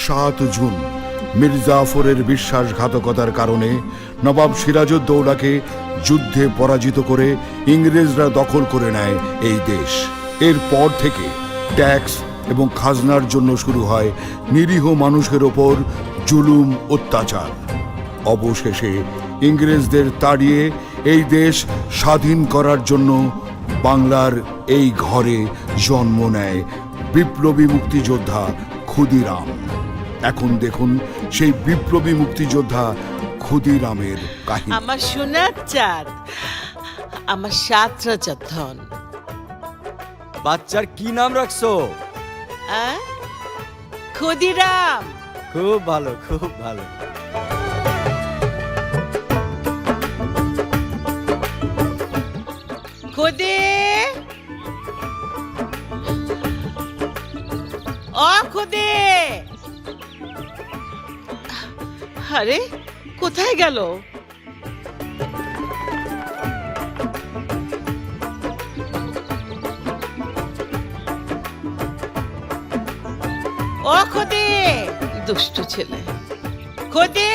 7 June Mir জাফরের বিশ্বাসঘাতকতার কারণে নবাব সিরাজউদ্দৌলাকে যুদ্ধে পরাজিত করে ইংরেজরা দখল করে নেয় এই দেশ। এরপর থেকে ট্যাক্স এবং খাজনার জন্য শুরু হয় নিরীহ মানুষের ওপর জুলুম অত্যাচার। অবশেষে ইংরেজদের তাড়িয়ে এই দেশ স্বাধীন করার জন্য বাংলার এই ঘরে জন্ম নেয় বিপ্লবী মুক্তিযোদ্ধা ক্ষুদিরাম। এখন দেখুন সেই বিপ্লবী মুক্তিযোদ্ধা ক্ষুদিরামের কাহিনী। আমার সোনার চাঁদ, আমার 7 রাজার ধন। বাচ্চার কি নাম রাখছো? ক্ষুদিরাম। খুব ভালো, খুব ভালো। খুদি, ও খুদি, আরে কোথায় গেল? ও খুদি, দুষ্টু ছেলে। খুদি,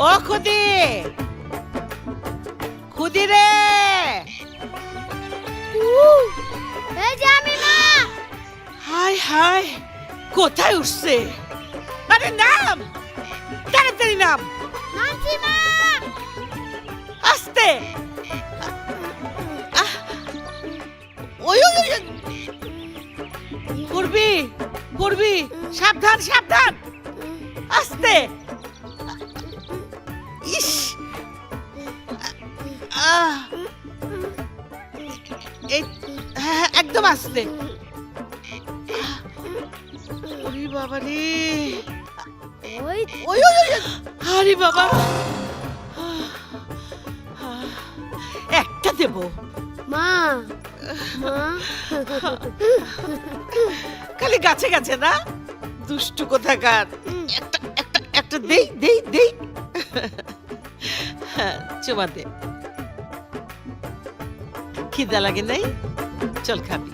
ও খুদি, খুদি রে। এই যে আমি মা। হায় হায়, কোথায় উঠছে? আরে নাম, তাড়াতাড়ি নাম। নামছি মা। আস্তে। ওই ওই ওই, পড়বি পড়বি, সাবধান সাবধান, আস্তে। ইস, এই, হ্যাঁ একদম আস্তে। ওরে বাবা রে, ওই ওই ওই ওই, আরে বাবা, একটা দেব। মা। মা। খালি গাছে গাছে না, দুষ্টু কোথাকার। একটা একটা একটা দেই দেই দেই। চুমা দে। খিদা লাগে নাই? চল খাবি।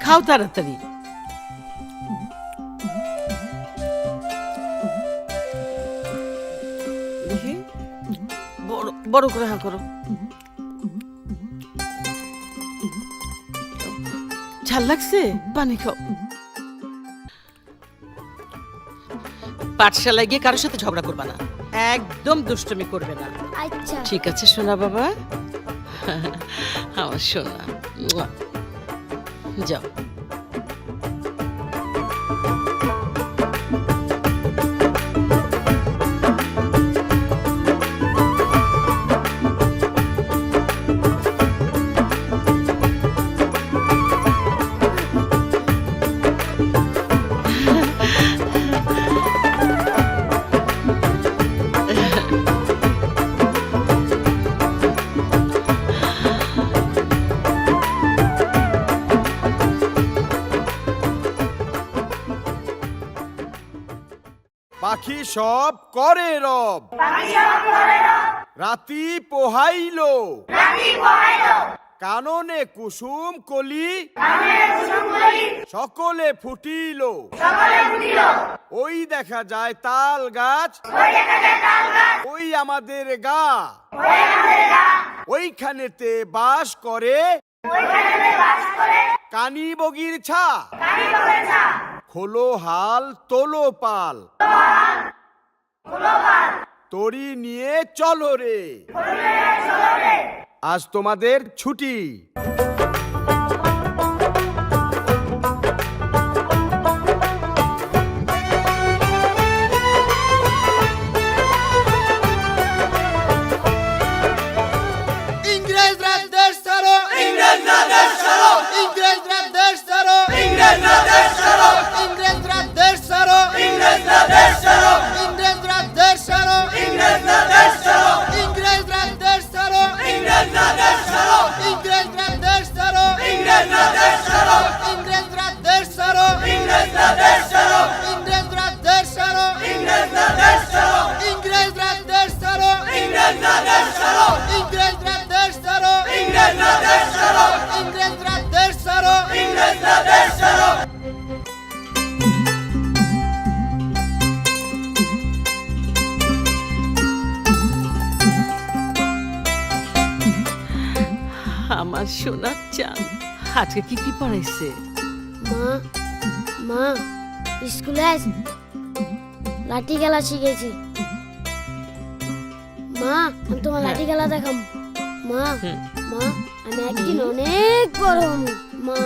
খাও তাড়াতাড়ি। দেখি, বড় বড় করে হা করো। ঝাল লাগছে? পানি খাও। পাঠশালায় গিয়ে কারোর সাথে ঝগড়া করবা না, একদম দুষ্টুমি করবে না। আচ্ছা। ঠিক আছে সোনা বাবা, আমার সোনা। মুয়া। যাও। পাখি সব করে রব, রাতি পোহাইল, কাননে কুসুম কলি, সকলে ফুটিল, ওই দেখা যায় তাল গাছ, ওই আমাদের গা, ওইখানেতে বাস করে কানি বগির ছা, খোলো হাল তোলো পাল, তরি নিয়ে চলো রে, আজ তোমাদের ছুটি। ইংরেজরা দেশ ছাড়ো, ইংরেজরা দেশ ছাড়ো, ইংরেজরা দেশ ছাড়ো, ইংরেজরা দেশ ছাড়ো, ইংরেজরা দেশ ছাড়ো, ইংরেজরা দেশ ছাড়ো, ইংরেজরা দেশ ছাড়ো, ইংরেজরা দেশ ছাড়ো, ইংরেজরা দেশ ছাড়ো, ইংরেজরা দেশ ছাড়ো, ইংরেজরা দেশ চান আজকে কি কি পড়াইছে? মা মা স্কুলে আজ লাঠি খেলা শিখেছি। মা আমি তোমার লাঠি খেলা দেখাম। মা মা আমি একদিন অনেক বড় হব। মা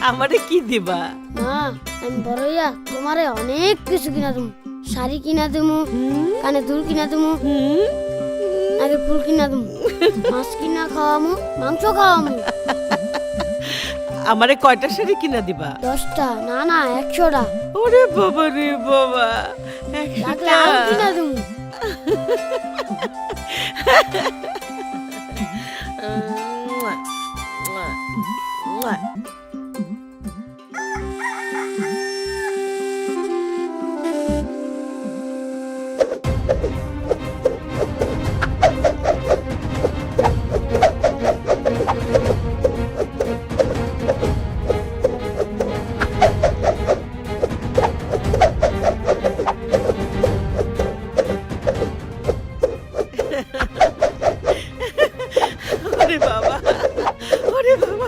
আমারে কি দিবা? মা আমি বড় হইয়া তোমারে অনেক কিছু কিনা দেবো। শাড়ি কিনা দেবো, কানে দুল কিনা দেবো, আগে ফুল কিনা দেবো, মাছ কিনা খাওয়ামু, মাংস খাওয়ামু। আমারে কয়টা শাড়ি কিনা দিবা? 10টা না না 100টা। ওরে বাবা রে বাবা, লাগলে আরো কিনা দেবো। ওরে বাবা, ওরে বাবা।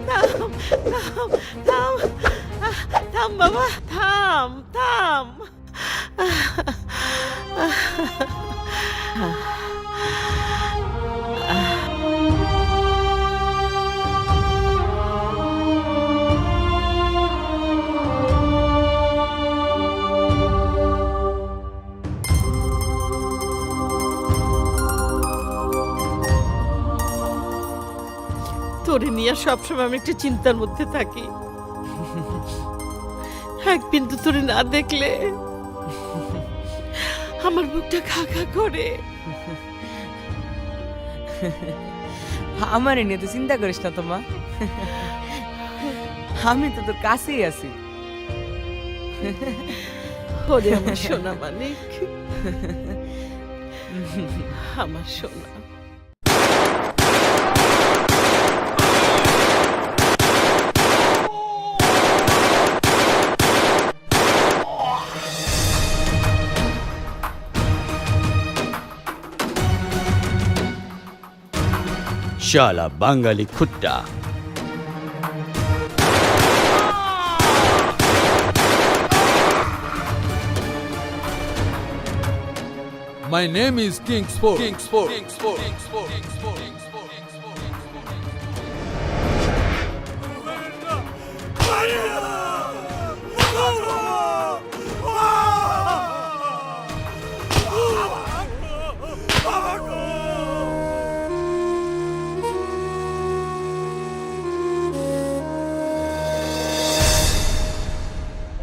থাম, থাম, থাম, থাম বাবা, থাম, থাম। তোরে নিয়ে সবসময় আমি একটা চিন্তার মধ্যে থাকি। একদিন তো তোরে না দেখলে আমার বুকটা খা খা করে। আমার নিয়ে তো চিন্তা করিস না তোমা, আমি তো তোর কাছেই আছি। ওরে আমার সোনা মানিক, আমার সোনা। শালা বাঙালি খুট্টা। My name is Kingsport. Kingsport. Kingsport. Kingsport. Kingsport. Kingsport.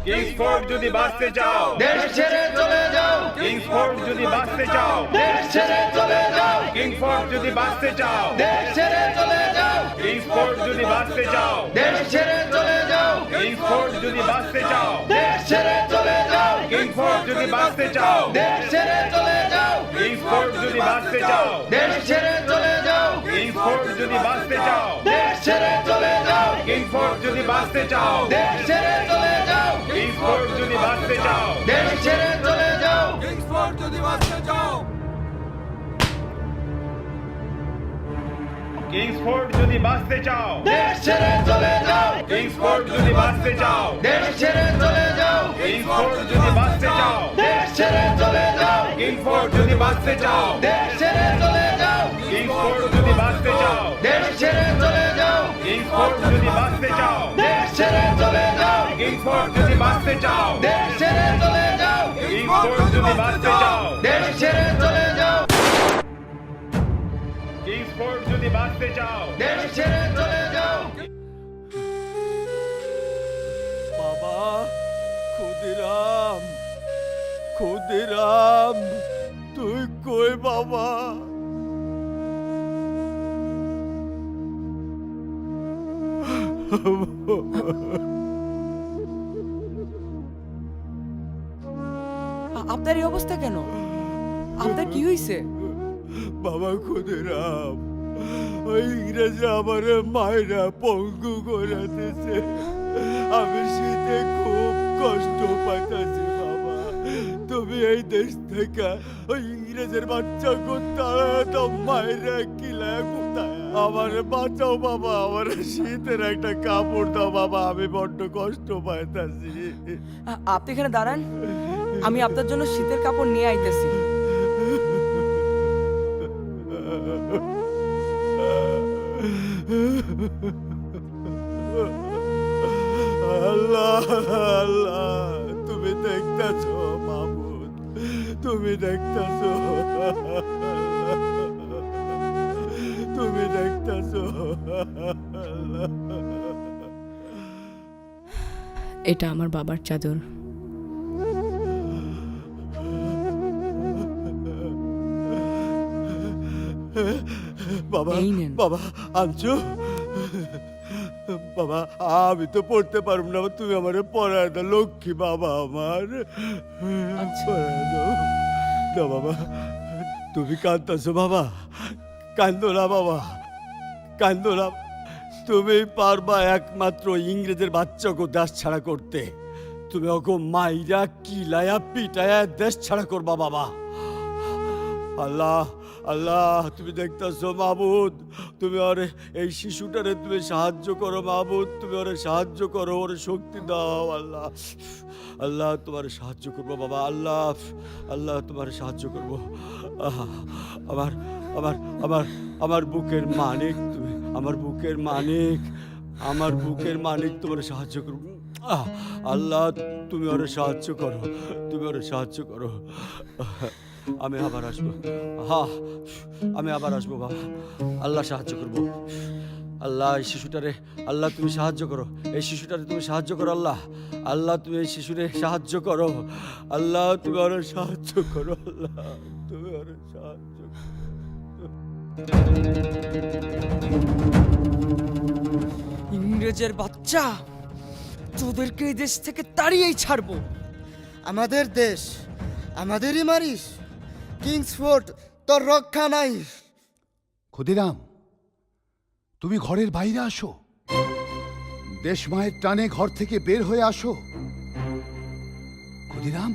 Kingsford যদি বাঁচতে চাও দেশ ছেড়ে চলে যাও, কিংসফোর্ড যদি বাঁচতে চাও দেশ ছেড়ে চলে যাও, কিংসফোর্ড যদি বাঁচতে চাও দেশ ছেড়ে চলে যাও, কিংসফোর্ড যদি বাঁচতে চাও দেশ ছেড়ে চলে যাও, কিংসফোর্ড যদি বাঁচতে চাও দেশ ছেড়ে চলে যাও, কিংসফোর্ড যদি বাঁচতে চাও দেশ ছেড়ে চলে যাও, কিংসফোর্ড যদি বাঁচতে চাও দেশ ছেড়ে চলে যাও, কিংসফোর্ড যদি বাঁচতে চাও দেশ ছেড়ে চলে যাও, কিংসফোর্ড যদি বাঁচতে চাও দেশ ছেড়ে চলে যাও, কিংসফোর্ড যদি বাঁচতে চাও দেশ ছেড়ে চলে যাও, Kingsport যদি বাঁচতে চাও, কিংসফোর্ড যদি বাঁচতে চাও দেশ ছেড়ে চলে যাও, কিংসফোর্ড যদি বাঁচতে চাও দেশ ছেড়ে চলে যাও, কিংসফোর্ড যদি বাঁচতে চাও দেশ ছেড়ে চলে যাও, কিংসফোর্ড যদি বাঁচতে চাও দেশ ছেড়ে চলে যাও, কিংসফোর্ড যদি বাঁচতে চাও দেশ ছেড়ে চলে যাও, কিংসফোর্ড যদি বাঁচতে চাও দেশ ছেড়ে চলে যাও, কিংসফোর্ড যদি বাঁচতে চাও দেশ ছেড়ে চলে যাও, কিংসফোর্ড যদি বাঁচতে চাও দেশ ছেড়ে চলে যাও, কিংসফোর্ড যদি বাঁচতে চাও দেশ ছেড়ে চলে যাও। বাবা ক্ষুদিরাম, ক্ষুদিরাম তুই কই বাবা? আপনার এই অবস্থা কেন? আপনার কি হয়েছে? বাবা ক্ষুদিরাম, ওই ইংরেজরা আমার মায়েরা পঙ্গু করে দিছে। আমি শীতে খুব কষ্ট পাইতেছি বাবা। তুমি এই দেশ থেকে ওই ইংরেজের বাচ্চা কোথায় মায়েরা কিলা কোথায় আমার বাঁচাও বাবা। আমার শীতের একটা কাপড় দাও বাবা, আমি বড্ড কষ্ট পাইতেছি। আপনি এখানে দাঁড়ান, আমি আপনার জন্য শীতের কাপড় নিয়ে আইতেছি। আল্লাহ আল্লাহ, তুমি দেখতেছো মাহমুদ, তুমি দেখতেছো, তুমি দেখতেছো। এটা আমার বাবার চাদর। বাবা এই নেন। বাবা আনছো বাবা, আমি তো পড়তে পারবো না, তুমি আমার পড়ায় দাও লক্ষ্মী বাবা আমার। পড়ায় দাও না বাবা। তুমি কাঁদতেছো বাবা, কান্দো না বাবা, কান্দো না। তুমি পারবা একমাত্র ইংরেজের বাচ্চাকে দেশ ছাড়া করতে। তুমি ওকে মাইরা কিলায়া পিটায়া দেশ ছাড়া করবা বাবা। আল্লাহ আল্লাহ, তুমি দেখতেছো মাহমুদ, তুমি ওরে এই শিশুটারে তুমি সাহায্য করো মাহমুদ, তুমি ওরে সাহায্য করো, ওরে শক্তি দাও। আল্লাহ আল্লাহ, তোমার সাহায্য করবো বাবা। আল্লাহ আল্লাহ, তোমার সাহায্য করবো। আমার আমার আমার আমার বুকের মানিক তুমি, আমার বুকের মানিক, আমার বুকের মানিক, তোমার সাহায্য করবো। আল্লাহ, তুমি ওরে সাহায্য করো, তুমি ওরে সাহায্য করো। আমি আবার আসবো, আমি আবার আসবো বাবা। আল্লাহ সাহায্য করবো। আল্লাহ এই শিশুটারে, আল্লাহ তুমি সাহায্য করো, এই শিশুটারে তুমি সাহায্য করো। আল্লাহ আল্লাহ, তুমি এই শিশুরে সাহায্য করো। আল্লাহ তুমি ওরে সাহায্য করো। আল্লাহ তুমি ওরে সাহায্য করো। ইংরেজের বাচ্চা, তোদেরকে এই দেশ থেকে তাড়িয়েই ছাড়বো। আমাদের দেশ, আমাদেরই মারিস। কিংসফোর্ড তোর রক্ষা নাই। ক্ষুদিরাম, তুমি ঘরের বাইরে আসো, দেশ মায়ের টানে ঘর থেকে বের হয়ে আসো। ক্ষুদিরাম,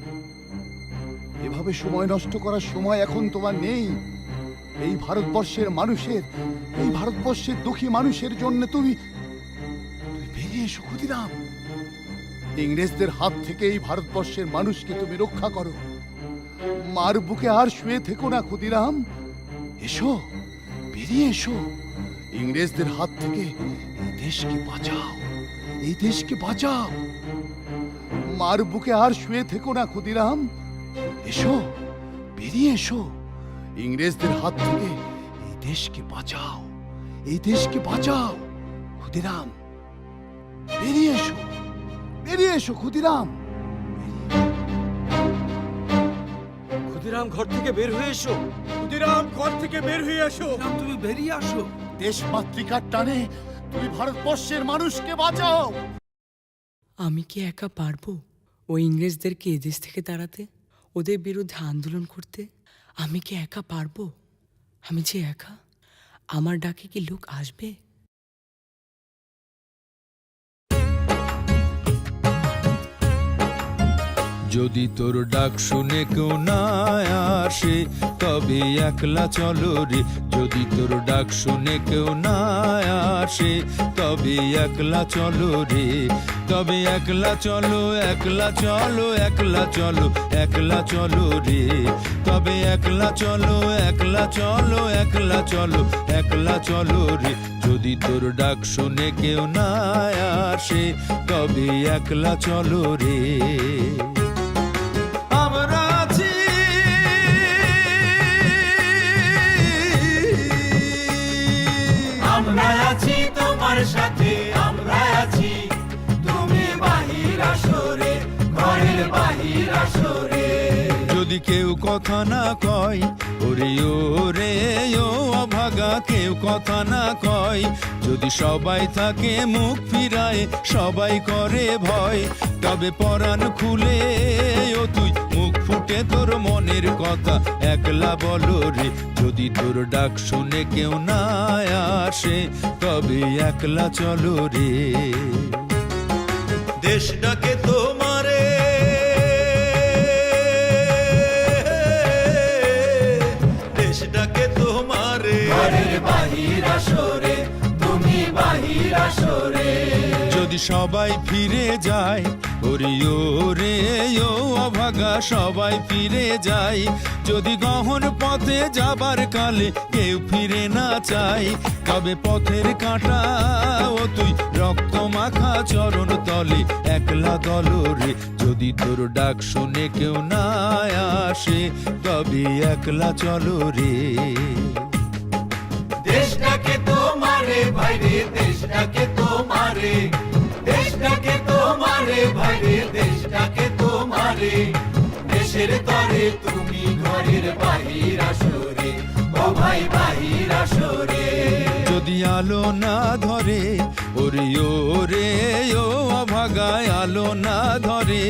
এভাবে সময় নষ্ট করার সময় এখন তোমার নেই। এই ভারতবর্ষের মানুষের, এই ভারতবর্ষের দুঃখী মানুষের জন্য তুমি বেরিয়ে এসো ক্ষুদিরাম। ইংরেজদের হাত থেকে এই ভারতবর্ষের মানুষকে তুমি রক্ষা করো। মার বুকে আর শুয়ে থেকো না ক্ষুদিরাম, এসো, বেরিয়ে এসো। ইংরেজদের হাত থেকে এই দেশকে বাঁচাও, এই দেশকে বাঁচাও। মার বুকে আর শুয়ে থেকো না ক্ষুদিরাম, এসো, বেরিয়ে এসো। ইংরেজদের হাত থেকে এই দেশকে বাঁচাও, এই দেশকে বাঁচাও। ক্ষুদিরাম, বেরিয়ে এসো, বেরিয়ে এসো ক্ষুদিরাম। ক্ষুদিরাম, ঘর থেকে বের হয়ে এসো। ক্ষুদিরাম, ঘর থেকে বের হয়ে এসো। তুমি বেরিয়ে আসো। দেশ মাতৃকার টানে তুমি ভারতবর্ষের মানুষকে বাঁচাও। আমি কি একা পারবো ওই ইংরেজদেরকে এ দেশ থেকে তাড়াতে, ওদের বিরুদ্ধে আন্দোলন করতে? আমি কি একা পারবো? আমি যে একা, আমার ডাকে কি লোক আসবে? যদি তোর ডাক শুনে কেউ না আসে, তবে একলা চলো রে। যদি তোর ডাক শুনে কেউ না আসে, তবে একলা চলো রে। তবে একলা চলো, একলা চলো, একলা চলো, একলা চলো রে। তবে একলা চলো, একলা চলো, একলা চলো, একলা চলো রে। যদি তোর ডাক শুনে কেউ না আসে, তবে একলা চলো রে। আমরা আছি তোমার সাথে, আমরা আছি, তুমি বাহির আসো রে, ঘরের বাহির আসো রে। যদি কেউ কথা না কয়, ওরে ও রে ও অভাগা, কেউ কথা না কয়। যদি সবাই থাকে মুখ ফিরায়, সবাই করে ভয়, তবে পরাণ খুলে ও তুই মুখ ফুটে ফুটে তোর মনের কথা একলা বলো রে যদি তোর ডাক শুনে কেউ না আসে তবে একলা চলো রে দেশ ডাকে তোমারে দেশ ডাকে তোমারে বাহির আসরে তুমি বাহির আসরে যদি সবাই ফিরে যায় ওরে ওরে ও অভাগা সবাই ফিরে যায় যদি গহন পথে যাবার কালে কেউ ফিরে না চায় তবে পথের কাঁটা ও তুই রক্ত মাখা চরণ তলে একলা দলরে যদি তোর ডাক শুনে কেউ না আসে তবে একলা চলো রে দেশ ডাকে তোমারে ভাইরে দেশ ডাকে তোমারে দেশ ডাকে তোমারে ভাইরে দেশ ডাকে তোমারে দেশের তরে তুমি ঘরের বাহির আসরে ও ভাই বাহির আসরে যদি আলো না ধরে ওরে ওরে ও অভাগায় আলো না ধরে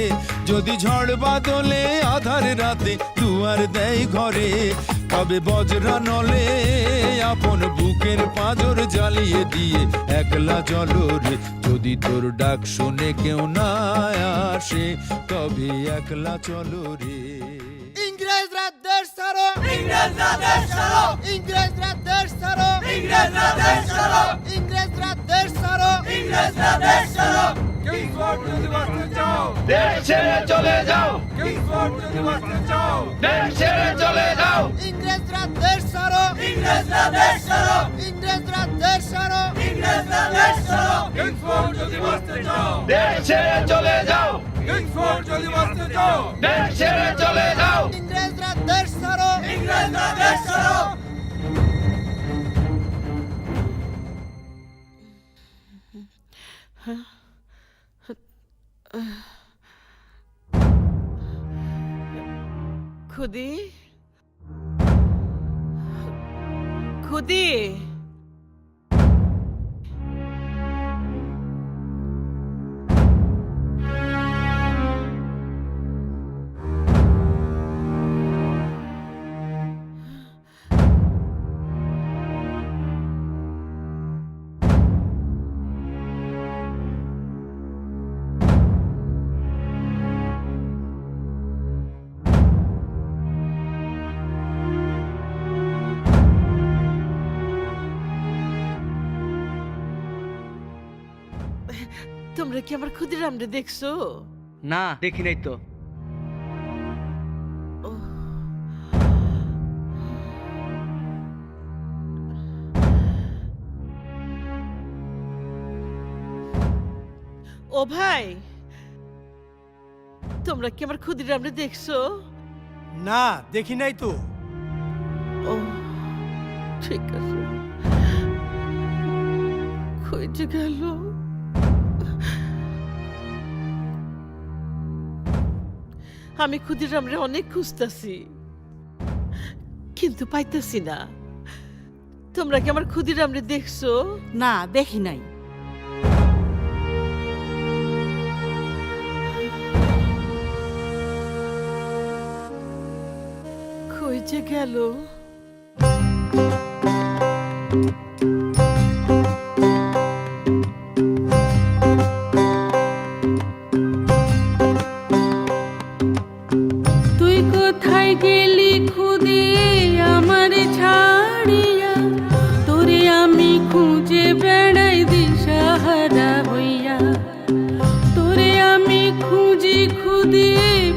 যদি ঝড় বাদলে আধার রাতে দুয়ার দেয় ঘরে তবে বজরা নলে আপন বুকের পাঁজর জ্বালিয়ে দিয়ে একলা জলরে যদি তোর ডাক শুনে কেউ না আসে তবে একলা চলো রে ইংরেজরা দেশ ছাড়ো ইংরেজরা দেশ ছাড়ো ইংরেজরা দেশ ছাড়ো ইংরেজরা দেশ ছাড়ো ইংরেজরা দেশ ছাড়ো ইংরেজরা দেশ ছাড়ো কিংসফোর্ড যদি বাঁচতে চাও দেশ ছেড়ে চলে যাও কিংসফোর্ড যদি বাঁচতে চাও দেশ ছেড়ে চলে যাও ইংরেজরা দেশ ছাড়ো ইংরেজরা দেশ ছাড়ো ইংরেজরা দেশ ছাড়ো ইংরেজরা দেশ ছাড়ো কিংসফোর্ড যদি বাঁচতে চাও দেশ ছেড়ে চলে যাও কিংসফোর্ড যদি বাঁচতে চাও দেশ ছেড়ে চলে যাও ইংরেজরা দেশ ছাড়ো ইংরেজরা দেশ ছাড়ো খুদি খুদি তোমরা কি আমার ক্ষুদিরামরে দেখছো? না দেখি নাই তো। ও ভাই, তোমরা কি আমার ক্ষুদিরামরে দেখছো? না দেখি নাই তো। ও ঠিক আছে, কইতে গেল? আমি ক্ষুদিরামরে অনেক খুঁজতাছি কিন্তু পাইতাছি না। তোমরা কি আমার ক্ষুদিরামরে দেখছো? না দেখি নাই। কই যে গেল? তুই কোথায় গেলি খুদে আমার ছাড়িয়া, তোরে আমি খুঁজে বেড়াই দিশাহারা হইয়া, তোরে আমি খুঁজি খুদে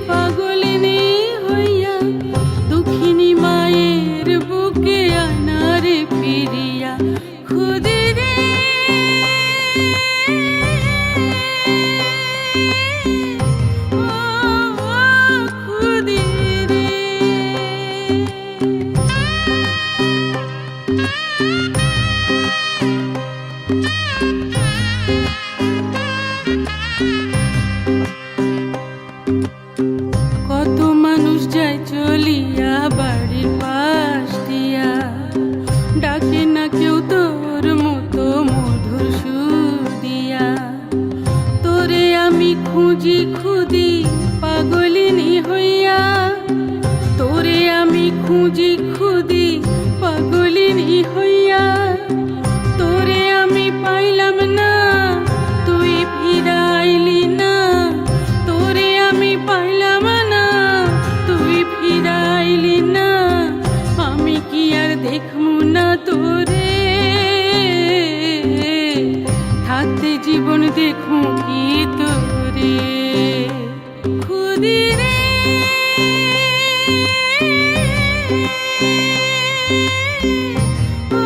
পাগলিনী হইয়া, দুঃখিনী মায়ের জীবন দেখু কি তোরে খুদিরে ও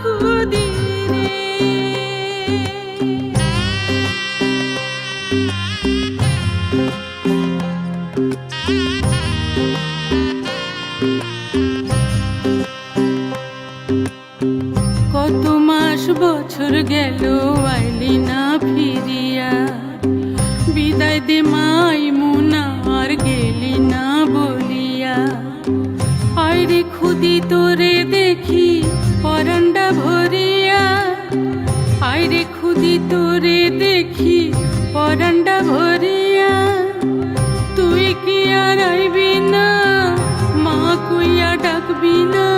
খুদিরে কত মাস বছর গেল আইলি না ফিরিয়া বিদায় দে মাই মুনা আর গেলি না বলিয়া আইরে খুদি তোরে দেখি পরান্ডা ভরিয়া আইরে খুদি তোরে দেখি পরান্ডা ভরিয়া তুই কি আর আইবি না মা কইয়া ডাকবি না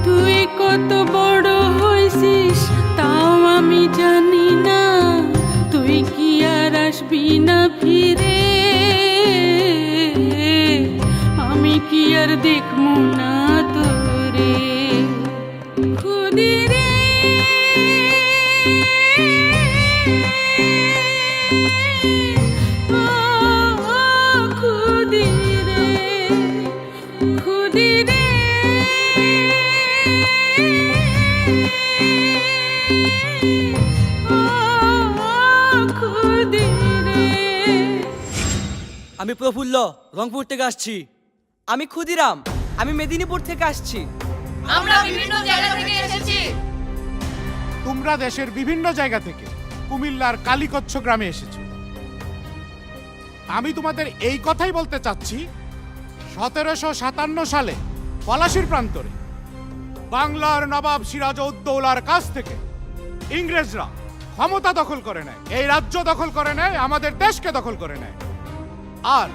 তুই কত বড় হইছিস তাও আমি জানি না তুই কি আর আসবি না ফিরে আমি কি আর দেখমু না তোরে খুদিরে ও খুদিরে খুদিরে আমি প্রফুল্ল রংপুর থেকে আসছি। আমি ক্ষুদিরাম, আমি মেদিনীপুর থেকে আসছি। আমরা বিভিন্ন জায়গা থেকে এসেছি। তোমরা দেশের বিভিন্ন জায়গা থেকে কুমিল্লার কালীকচ্ছ গ্রামে এসেছো। আমি তোমাদের এই কথাই বলতে চাচ্ছি, 1757 সালে পলাশীর প্রান্তরে বাংলার নবাব সিরাজউদ্দৌলার কাছ থেকে ইংরেজরা ক্ষমতা দখল করে নেয়, এই রাজ্য দখল করে নেয়, আমাদের দেশকে দখল করে নেয়। আর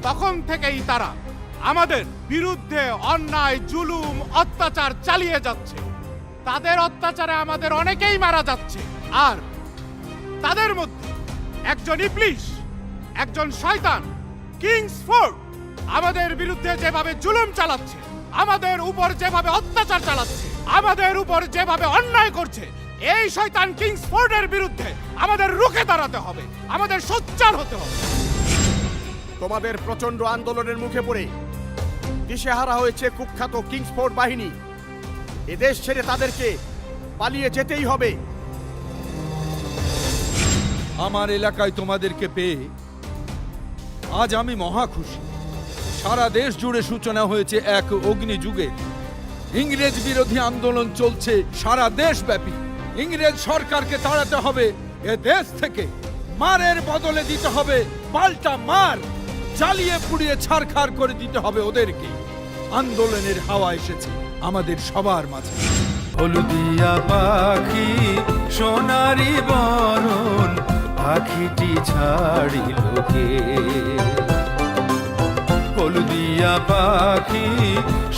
তখন থেকেই তারা আমাদের বিরুদ্ধে অন্যায় জুলুম অত্যাচার চালিয়ে যাচ্ছে। তাদের অত্যাচারে আমাদের অনেকেই মারা যাচ্ছে। আর তাদের মধ্যে একজন ইবলিশ, একজন শয়তান কিংসফোর্ড আমাদের বিরুদ্ধে যেভাবে জুলুম চালাচ্ছে, আমাদের উপর যেভাবে অত্যাচার চালাচ্ছে, আমাদের উপর যেভাবে অন্যায় করছে, এই শয়তান কিংসফোর্ডের বিরুদ্ধে আমাদের রুখে দাঁড়াতে হবে, আমাদের সোচ্চার হতে হবে। তোমাদের প্রচন্ড আন্দোলনের মুখে পড়ে দিশেহারা হয়েছে কুখ্যাত কিংসফোর্ড বাহিনী। এদেশ ছেড়ে তাদেরকে পালিয়ে যেতেই হবে। আমার এলাকায় তোমাদেরকে পেয়ে আজ আমি মহা খুশি। সারা দেশ জুড়ে সূচনা হয়েছে এক অগ্নিযুগে। ইংরেজ বিরোধী আন্দোলন চলছে সারা দেশব্যাপী। ইংরেজ সরকারকে তাড়াতে হবে এ দেশ থেকে। মারের বদলে দিতে হবে পাল্টা মার, জ্বালিয়ে পুড়িয়ে ছারখার করে দিতে হবে ওদেরকে। আন্দোলনের হাওয়া এসেছে আমাদের সবার মাঝে। হলুদিয়া পাখি সোনারি বরণ পাখিটি ছাড়িল কে? হলুদিয়া পাখি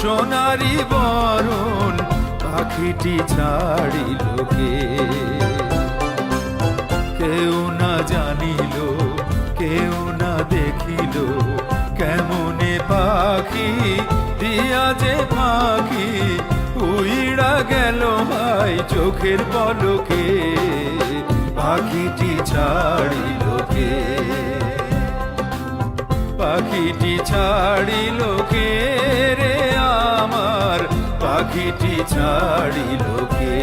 সোনারি বরণ পাখিটি ছাড়িল কে? কেউ না জানিল, কেউ না দেখিল, কেমনে পাখি দিয়া যে পাখি উইড়া গেল ভাই চোখের পলকে। পাখিটি ছাড়িল কে? পাখিটি ছাড়িল কে রে আমার? পাখিটি ছাড়িল কে?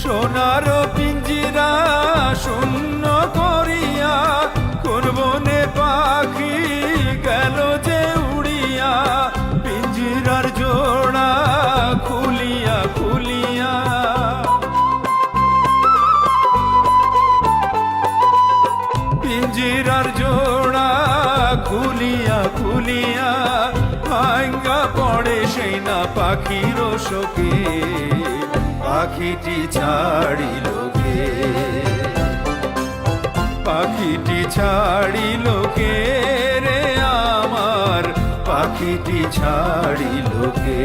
সোনার পিঞ্জিরা শূন্য করিয়া কোন বনে পাখি গেল যে উড়িয়া। পিঞ্জিরার জোড়া খুলিয়া খুলিয়া, পিঞ্জিরার জোড়া খুলিয়া খুলিয়া ভাঙ্গা পড়ে সেই না পাখির শোকে। পাখিটি ছাড়িল কে? পাখিটি ছাড়িল কে রে আমার? পাখিটি ছাড়িল কে?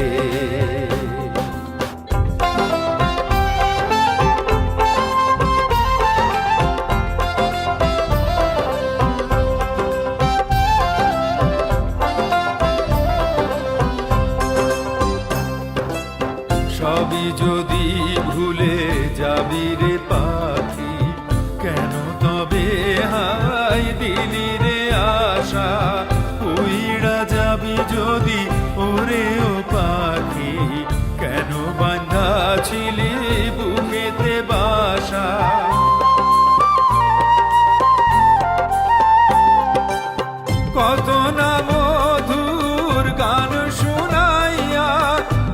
সবই যদি ভুলে যাবি রে পাখি, কেন তবে হাই দিলি রে আশা? উইড়া যাবি যদি ওরে ও পাখি, কেন বাঁধা ছিলি বুকেতে বাসা? কত না মধুর গান শুনাইয়া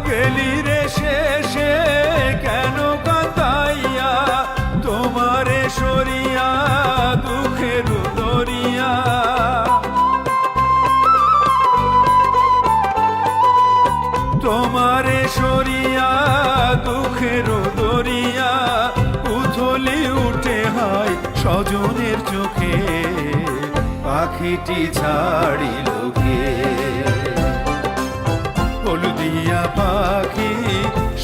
গেলি রে শেষে কেন কাঁদাইয়া? তোমারে সরিয়া দুঃখের দরিয়া, তোমারে সরিয়া দুঃখের দরিয়া, উথলি উঠে হয় স্বজনের চোখে, পাখিটি ছাড়িল কে? হলুদিয়া পাখি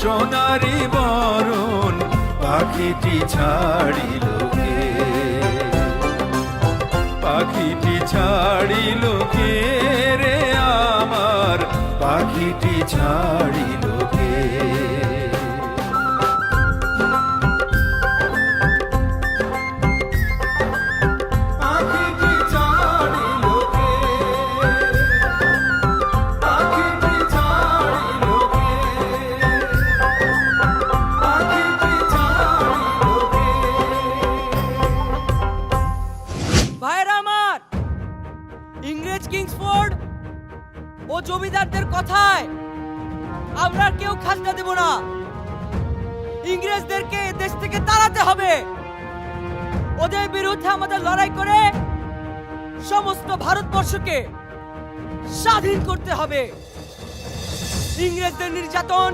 সোনারি বরণ, পাখিটি ছাড়িল কে? পাখিটি ছাড়িল কে রে আমার, পাখিটি ছাড়িল কে? পাখিটি ছাড়িল কে? পাখিটি ছাড়িল কে? পাখিটি ছাড়িল কে? ভাইরা আমার, ইংরেজ কিংসফোর্ড ও জমিদারদের কথায় আমরা কেউ খাজনা দেব না। ইংরেজদেরকে এ দেশ থেকে তাড়াতে হবে। ওদের বিরুদ্ধে আমাদের লড়াই করে সমস্ত ভারতবর্ষকে স্বাধীন করতে হবে। ইংরেজদের নির্যাতন,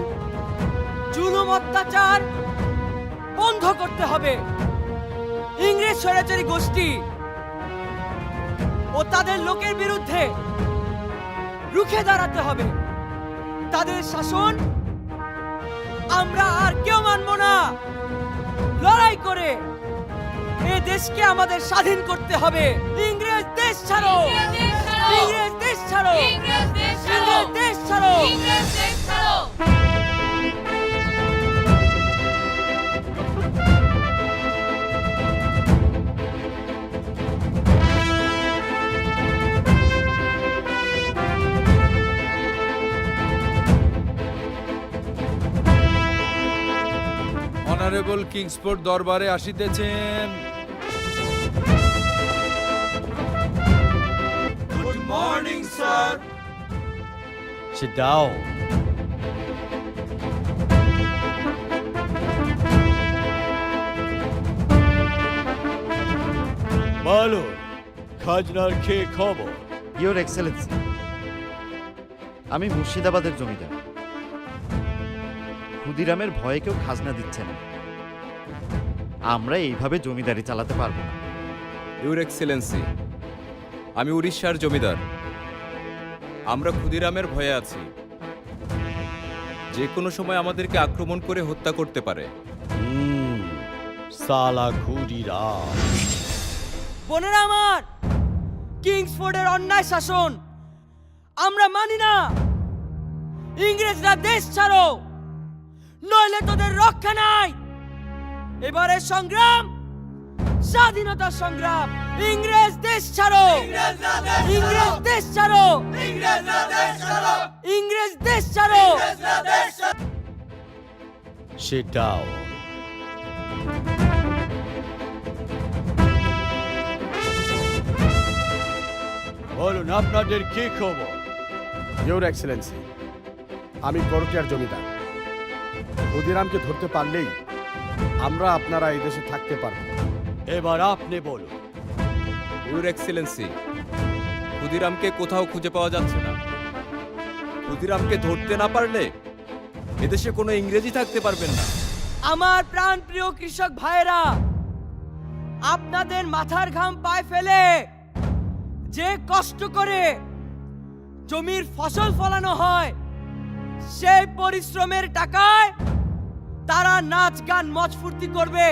জুলুম, অত্যাচার বন্ধ করতে হবে। ইংরেজ স্বৈরাচারী গোষ্ঠী ও তাদের লোকের বিরুদ্ধে রুখে দাঁড়াতে হবে। তাদের শাসন আমরা আর কেউ মানব না। লড়াই করে এই দেশকে আমাদের স্বাধীন করতে হবে। ইংরেজ দেশ ছাড়ো! ইংরেজ দেশ ছাড়ো! ইংরেজ দেশ ছাড়ো! ইংরেজ দেশ ছাড়ো! ইংরেজ দেশ ছাড়ো! অনারেবল কিংসফোর্ড দরবারে আসিতেছেন। Good morning sir. Sit down. বলো, খাজনার খেয়ে খবর? ইওর এক্সেলেন্সি, আমি মুর্শিদাবাদের জমিদার। ক্ষুদিরামের ভয়ে কেউ খাজনা দিচ্ছে না। আমরা এইভাবে জমিদারি চালাতে পারবো না। ইউর এক্সেলেন্সি, আমি উড়িষ্যার জমিদার। আমরা ক্ষুদিরামের ভয়ে আছি। যে কোনো সময় আমাদেরকে আক্রমণ করে হত্যা করতে পারে। সালা ক্ষুদিরাম। বোনেরা আমার, কিংসফোর্ডের অন্যায় শাসন আমরা মানি না। ইংরেজরা দেশ ছাড়ো, নইলে তোদের রক্ষা নাই। এবারের সংগ্রাম স্বাধীনতার সংগ্রাম। ইংরেজ দেশ ছাড়ো! ইংরেজ দেশ ছাড়ো! ইংরেজ দেশ ছাড়ো! Sit down. বলুন, আপনাদের কি খবর? ইওর এক্সেলেন্সি, আমি করটিয়ার জমিদার। ক্ষুদিরামকে ধরতে পারলেই আমরা আপনারা এই দেশে থাকতে পারবো। এবার আপনি বলুন। ইউর এক্সেলেন্সি, ক্ষুদিরামকে কোথাও খুঁজে পাওয়া যাচ্ছে না। ক্ষুদিরামকে ধরতে না পারলে এদেশে কোনো ইংরেজি থাকতে পারবেন না। আমার প্রাণ প্রিয় কৃষক ভাইরা, আপনাদের মাথার ঘাম পায়ে ফেলে যে কষ্ট করে জমির ফসল ফলানো হয়, সেই পরিশ্রমের টাকায় তারা নাচ গান মজ ফুর্তি করবে।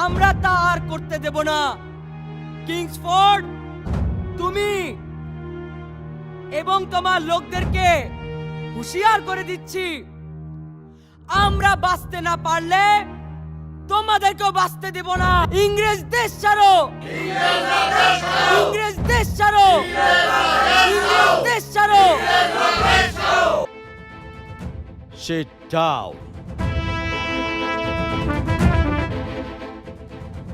আমরা তা আর করতে দেব না। কিংসফোর্ড, তুমি এবং তোমার লোকদেরকে হুঁশিয়ার করে দিচ্ছি, আমরা বাঁচতে না পারলে তোমাদেরকেও বাঁচতে দেব না। ইংরেজ দেশ ছাড়ো, ইংরেজ দেশ ছাড়ো, ইংরেজ দেশ ছাড়ো। Sit down.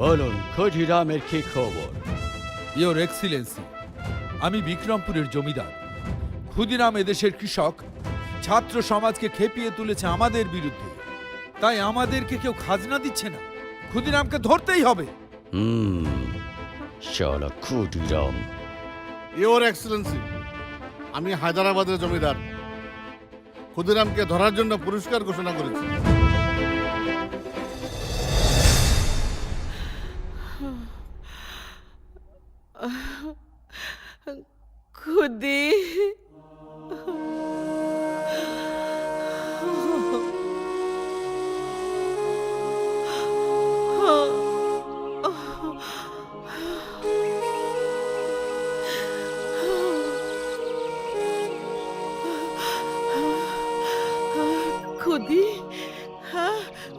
বলুন ক্ষুদিরামের কি খবর? ইয়োর এক্সিলেন্সি, আমি বিক্রমপুরের জমিদার। ক্ষুদিরাম এদেশের কৃষক, ছাত্র সমাজকে খেপিয়ে তুলেছে আমাদের বিরুদ্ধে, তাই আমাদেরকে কেউ খাজনা দিচ্ছে না। ক্ষুদিরামকে ধরতেই হবে। শালা ক্ষুদিরাম। ইওর এক্সেলেন্সি, আমি হায়দ্রাবাদের জমিদার। ক্ষুদিরামকে ধরার জন্য পুরস্কার ঘোষণা করেছি। খুদি, খুদি,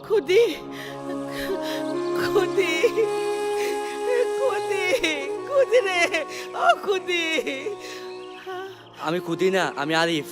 খুদি, খুদি, খুদি, খুদি রে, ও খুদি। আমি খুদি না, আমি আরিফ।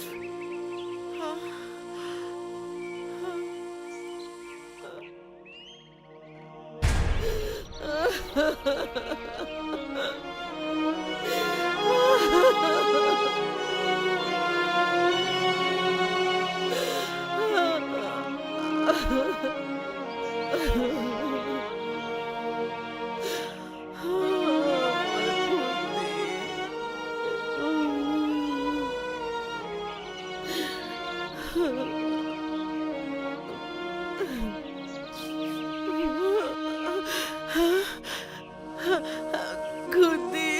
খুদি,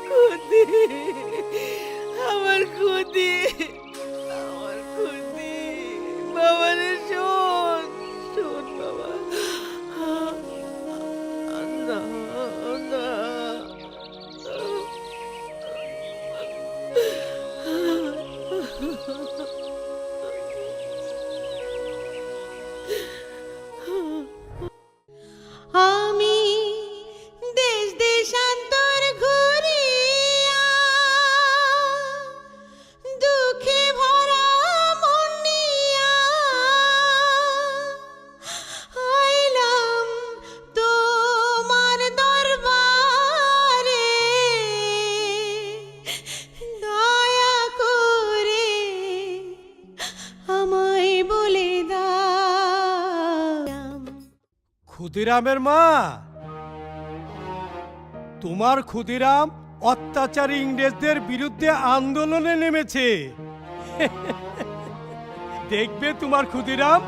খুদি, আমার খুদি, আমার খুদি। বাবা রে, শোন, শোন বাবা। না, না। আমি দেশ দেশান্তর ঘুরিয়া দুঃখে ভরা মন নিয়া আইলাম তোমার দরবারে, দয়া করে আমায় বলে দাও। ক্ষুদিরামের মা, তোমার ক্ষুদিরাম অত্যাচারী ইংরেজদের বিরুদ্ধে আন্দোলনে নেমেছে। দেখবে তোমার ক্ষুদিরাম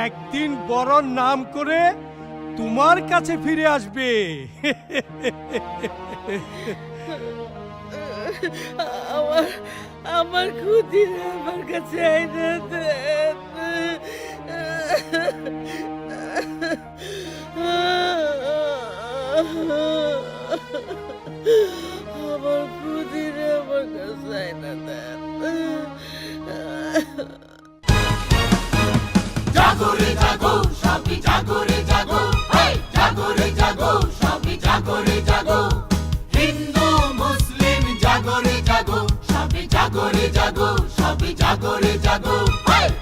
একদিন বড় নাম করে তোমার কাছে ফিরে আসবে। আমার আমার খুদি আমার কাছে আইনা দেন। আমার খুদি আমার কাছে আইনা দেন। জাগরে জাগো, সবই জাগরে জাগো, জাগরে জাগো, সবই জাগরে জাগো। হিন্দু মুসলিম জাগরে জাগো, সবই জাগরে জাগো, সবই জাগরে জাগো।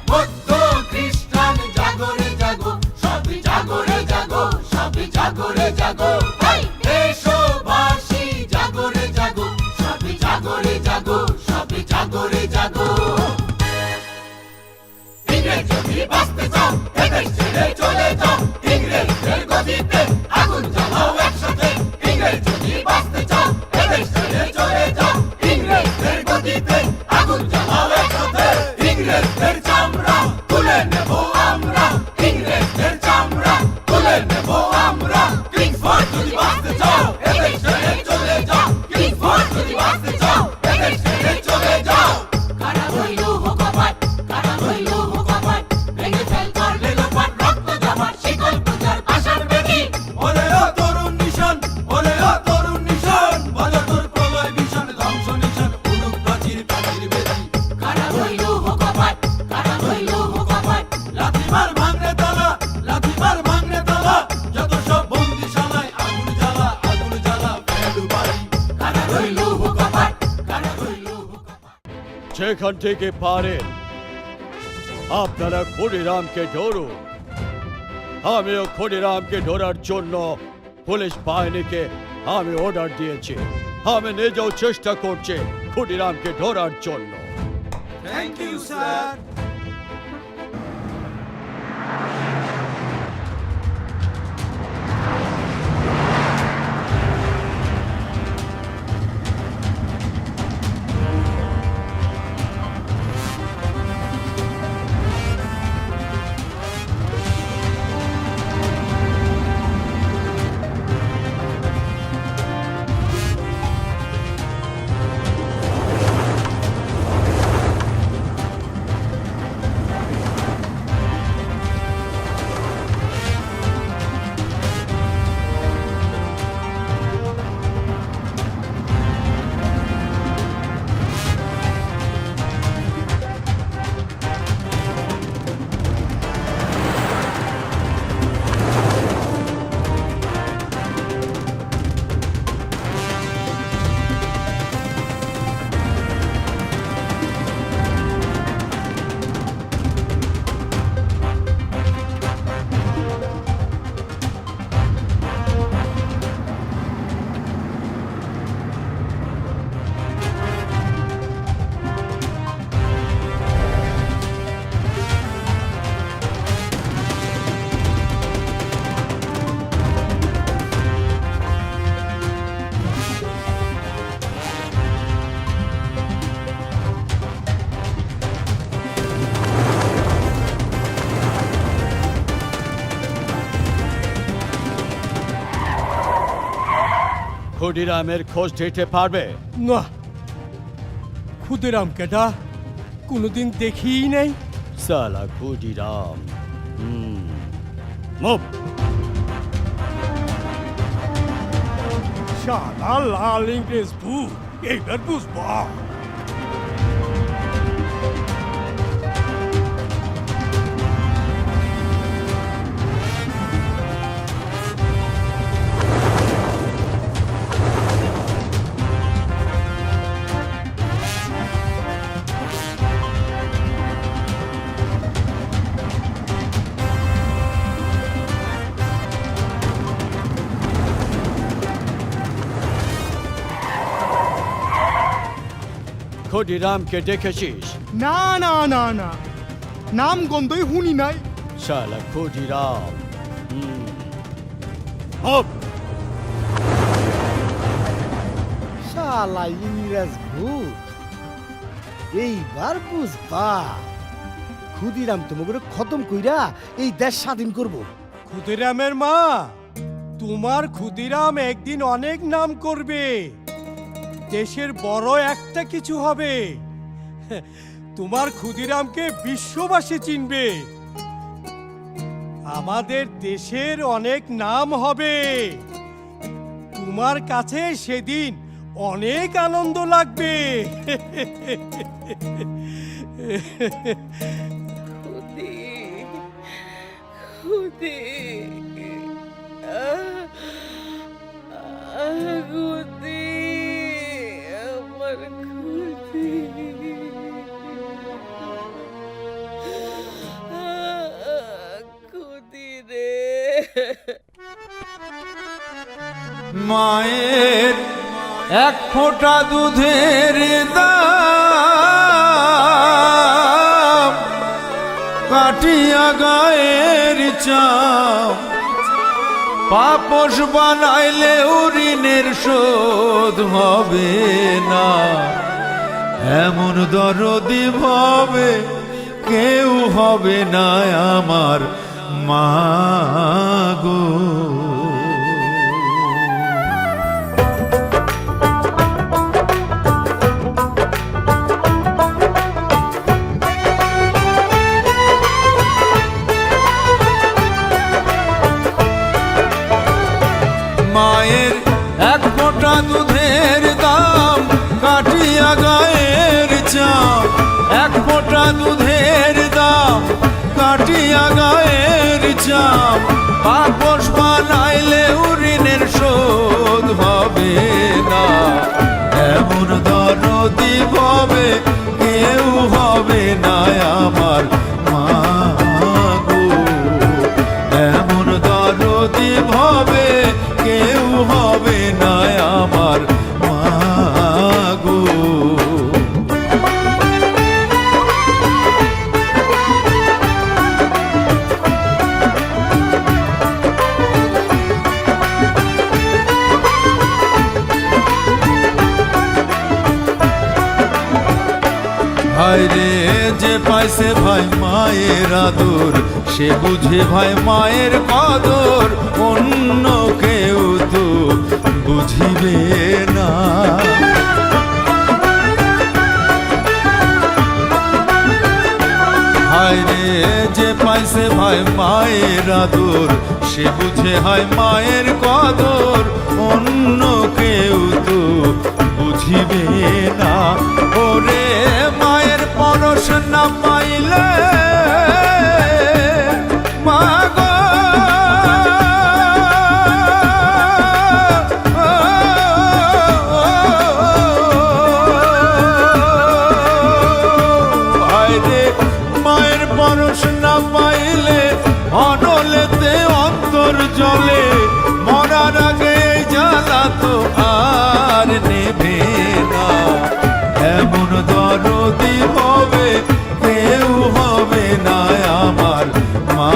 বৌদ্ধ খ্রিস্টান জাগরে জাগো, সবই জাগরে জাগো, সবই জাগরে জাগো। দেশবাসী জাগরে জাগো, সবই জাগরে জাগো, সবই জাগরে জাগো। ইংরেজ যদি বাঁচতে চাও, এদেশ ছেড়ে চলে যাও। ইংরেজদের গদিতে আগুন জ্বালাও একসাথে। ইংরেজ যদি বাঁচতে চাও, এদেশ ছেড়ে চলে যাও। ইংরেজদের গদিতে আগুন জ্বালাও একসাথে। ইংরেজদের চামড়া তুলে নেব আমরা, ইংরেজদের চামড়া তুলে নেব আমরা। কিংস ফর যেখান থেকে পারেন আপনারা ক্ষুদিরামকে ধরুন। আমিও ক্ষুদিরামকে ধরার জন্য পুলিশ বাহিনীকে আমি অর্ডার দিয়েছি। আমি নিজেও চেষ্টা করছি ক্ষুদিরামকে ধরার জন্য। Thank you sir. ক্ষুদিরামের খোঁজ দিতে পারবে? না, ক্ষুদিরাম কেটা কোনোদিন দেখিই নাই। সালা ক্ষুদিরাম। মুভ। শালা লাল ইংরেজ ভূত, এইবার বুঝবা। ক্ষুদিরামকে দেখেছিস? না না না না, নাম গন্ধই শুনি নাই। শালা ক্ষুদিরাম। মুভ। শালা ইংরেজ ভূত, এইবার বুঝবা ক্ষুদিরাম তোমাকে খতম কইরা এই দেশ স্বাধীন করব। ক্ষুদিরামের মা, তোমার ক্ষুদিরাম একদিন অনেক নাম করবে, দেশের বড় একটা কিছু হবে। তোমার ক্ষুদিরামকে বিশ্ববাসী চিনবে, আমাদের দেশের অনেক নাম হবে। তোমার কাছে সেদিন অনেক আনন্দ লাগবে। খুদি খুদি খুদি আমার খুদি খুদি রে। মায়ের এক ফোঁটা দুধের দাম কাটিয়া গায়ের চাপ, পাপস বানাইলে ঋণের শোধ হবে না। এমন দরদি ভাবে কেউ হবে না আমার মা গো। মায়ের এক ফোঁটা দুধের দাম কাটিয়া গায়ের চাপ, এক ফোঁটা দুধের দাম কাটিয়া গায়ের চাপ, পাপস বানাইলে ঋণের শোধ হবে না। এমন দরদি ভাবে কেউ হবে না আমার মা গো, এমন দরদি ভাবে কেউ হবে না আমার মা গো। ভাইরে যে পাইছে ভাই মায়ের আদর, সে বুঝে ভাই মায়ের কদর, অন্য কেউ তো বুঝিবে না। ভাইরে যে পাইছে ভাই মায়ের আদর, সে বুঝে হয় মায়ের কদর, অন্য কেউ তো বুঝিবে না। ওরে মায়ের পরশ না পাইলে মা গো, ভাইরে মায়ের পরশ না পাইলে অনলেতে অন্তর জলে, মরার আগে জ্বালা তো আর নেবে না। এমন দরদি হবে কেউ হবে না আমার মা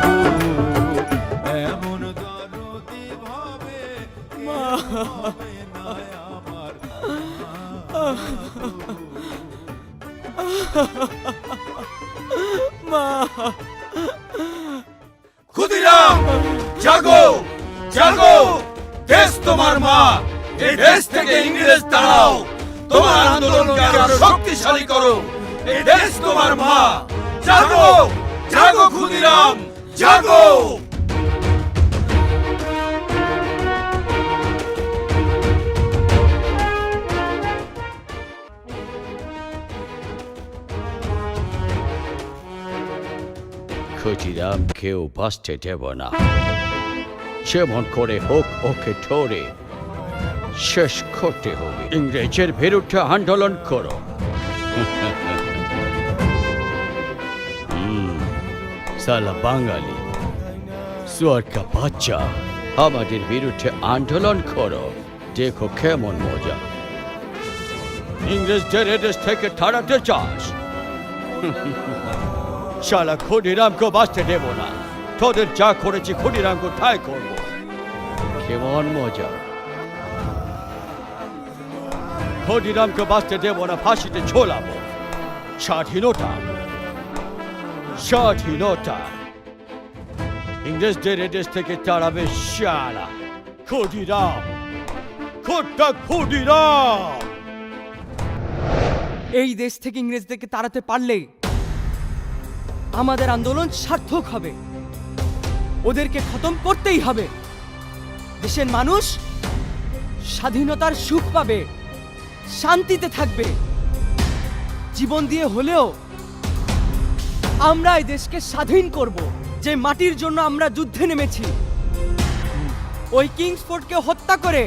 গো, এমন দরদি হবে কেউ হবে না আমার মা ক্ষুদিরাম জাগো জাগো, দেশ তোমার মা, এই দেশ থেকে ইংরেজ তাড়াও, তোমার আন্দোলনকে আরো শক্তিশালী করো, এই দেশ তোমার মা, জাগো জাগো ক্ষুদিরাম জাগো। ক্ষুদিরামকেও বাঁচতে দেব না, যেমন করে হোক ওকে ধরে শেষ করতে হবে। ইংরেজের বিরুদ্ধে আন্দোলন করো। সালা বাঙালি সুয়ারকা বাচ্চা, আমাদের বিরুদ্ধে আন্দোলন করো, দেখো কেমন মজা। ইংরেজদের এদেশ থেকে তাড়াতে চাস? শালা ক্ষুদিরামকে বাঁচতে দেব না, তোদের যা করেছি ক্ষুদিরামকে তাই করব। কেমন মজা। ক্ষুদিরামকে বাঁচতে দেব না, ফাঁসিতে ঝোলাবো। স্বাধীনতা স্বাধীনতা, ইংরেজদের এদেশ থেকে তাড়াবে শালা ক্ষুদিরাম, খোট্টা ক্ষুদিরাম। এই দেশ থেকে ইংরেজদেরকে তাড়াতে পারলে আমাদের আন্দোলন সার্থক হবে। ওদেরকে খতম করতেই হবে। দেশের মানুষ স্বাধীনতার সুখ পাবে, শান্তিতে থাকবে। জীবন দিয়ে হলেও আমরা এই দেশকে স্বাধীন করব। যে মাটির জন্য আমরা যুদ্ধে নেমেছি, ওই কিংসফোর্ডকে হত্যা করে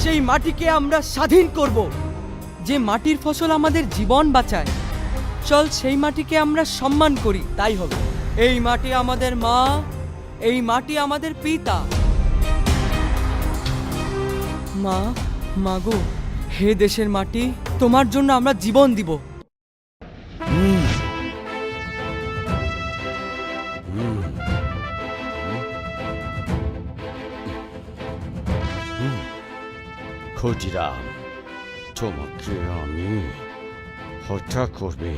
সেই মাটিকে আমরা স্বাধীন করব। যে মাটির ফসল আমাদের জীবন বাঁচায়, চল সেই মাটিকে আমরা সম্মান করি, তাই হবে। এই মাটি আমাদের মা, এই মাটি আমাদের পিতা। মা, মাগো, হে দেশের মাটি, তোমার জন্য আমরা জীবন দিব। ক্ষুদিরাম, তোমাকে আমি হত্যা করবে।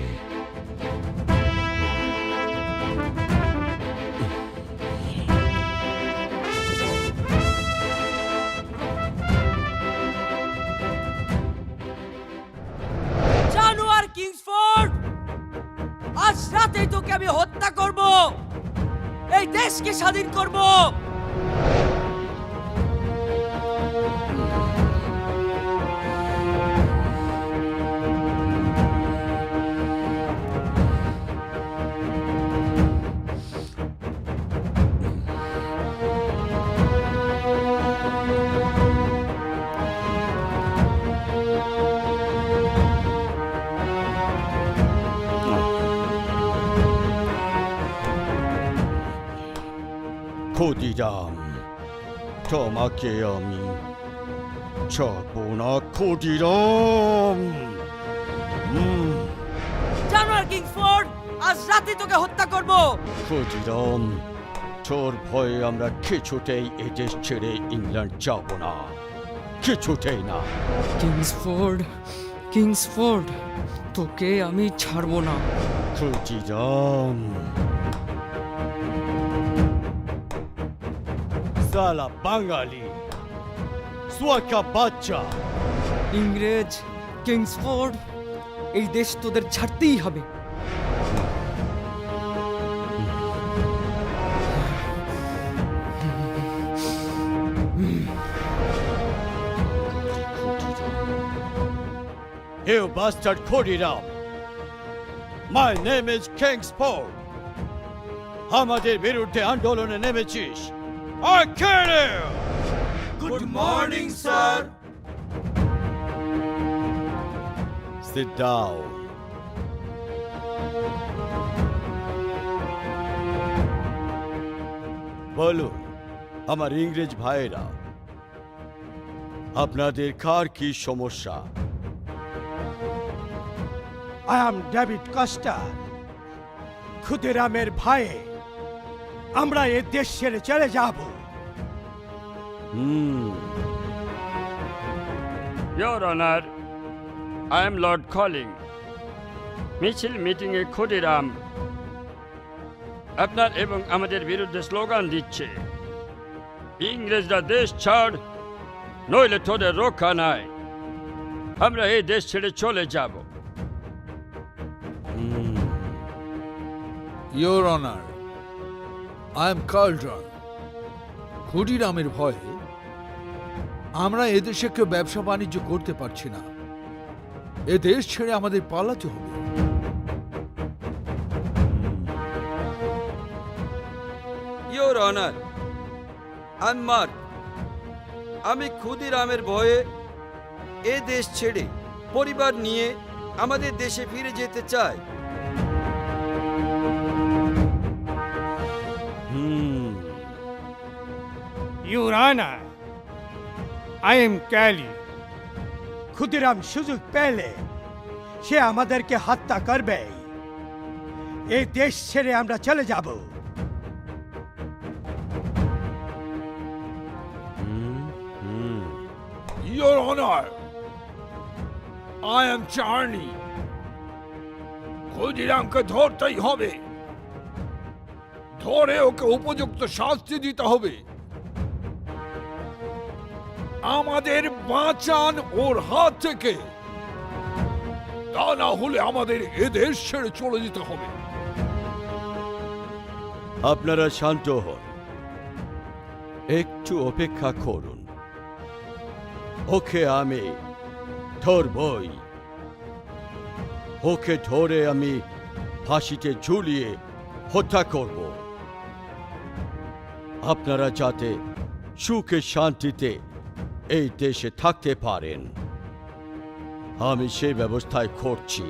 জানোয়ার কিংসফোর্ড, আজ রাতেই তোকে আমি হত্যা করব, এই দেশকে স্বাধীন করব। ক্ষুদিরাম, তোমাকে আমি ছাড়বো না ক্ষুদিরাম। জানোয়ার কিংসফোর্ড, আজ রাতে তোকে হত্যা করব। ক্ষুদিরাম, তোর ভয়ে আমরা কিছুতেই এ দেশ ছেড়ে ইংল্যান্ড যাব না, কিছুতেই না। কিংসফোর্ড, কিংসফোর্ড, তোকে আমি ছাড়বো না। ক্ষুদিরাম, সালা বাঙালি, সোয়াকা বাচ্চা। ইংরেজ, কিংসফোর্ড, এই দেশ তোদের ছাড়তেই হবে। You bastard Khudiram, my name is Kingsford. আমাদের বিরুদ্ধে আন্দোলনে নেমেছিস। I kill you! Good morning, sir. Sit down. বলুন আমার ইংরেজ ভাইয়েরা, আপনাদের কার কি সমস্যা? আই অ্যাম ডেভিড কস্টার, ক্ষুদিরামের ভাই। আমরা এ দেশ ছেড়ে চলে যাব। Your Honor, I am Lord Calling. মিছিল মিটিংয়ে ক্ষুদিরাম আপনার এবং আমাদের বিরুদ্ধে স্লোগান দিচ্ছে, ইংরেজরা দেশ ছাড়, নইলে তোদের রক্ষা নাই। আমরা এই দেশ ছেড়ে চলে যাব। Your honour, I am Carlton. ক্ষুদিরামের ভয়ে আমরা এদেশে কেউ ব্যবসা বাণিজ্য করতে পারছি না। এ দেশ ছেড়ে আমাদের পালাতে হবে। Your honour, I M mark. আমি ক্ষুদিরামের ভয়ে এ দেশ ছেড়ে পরিবার নিয়ে আমাদের দেশে ফিরে যেতে চাই। Your Honor, I am Kelly. Khudiram সুযোগ পেলে সে আমাদেরকে হত্যা করবে। এই দেশ ছেড়ে আমরা চলে যাব। Your Honor, I am Charlie. ক্ষুদিরামকে ধরতেই হবে, ধরে ওকে উপযুক্ত শাস্তি দিতে হবে। আমাদের বাঁচান ওর হাত থেকে, তা না হলে আমাদের এদেশ ছেড়ে চলে যেতে হবে। আপনারা শান্ত হন, একটু অপেক্ষা করুন। ওকে আমি ধরবই। ওকে ধরে আমি ফাঁসিতে ঝুলিয়ে হত্যা করব, আপনারা যাতে সুখে শান্তিতে এই দেশে থাকতে পারেন। আমি সেই ব্যবস্থায় করছি।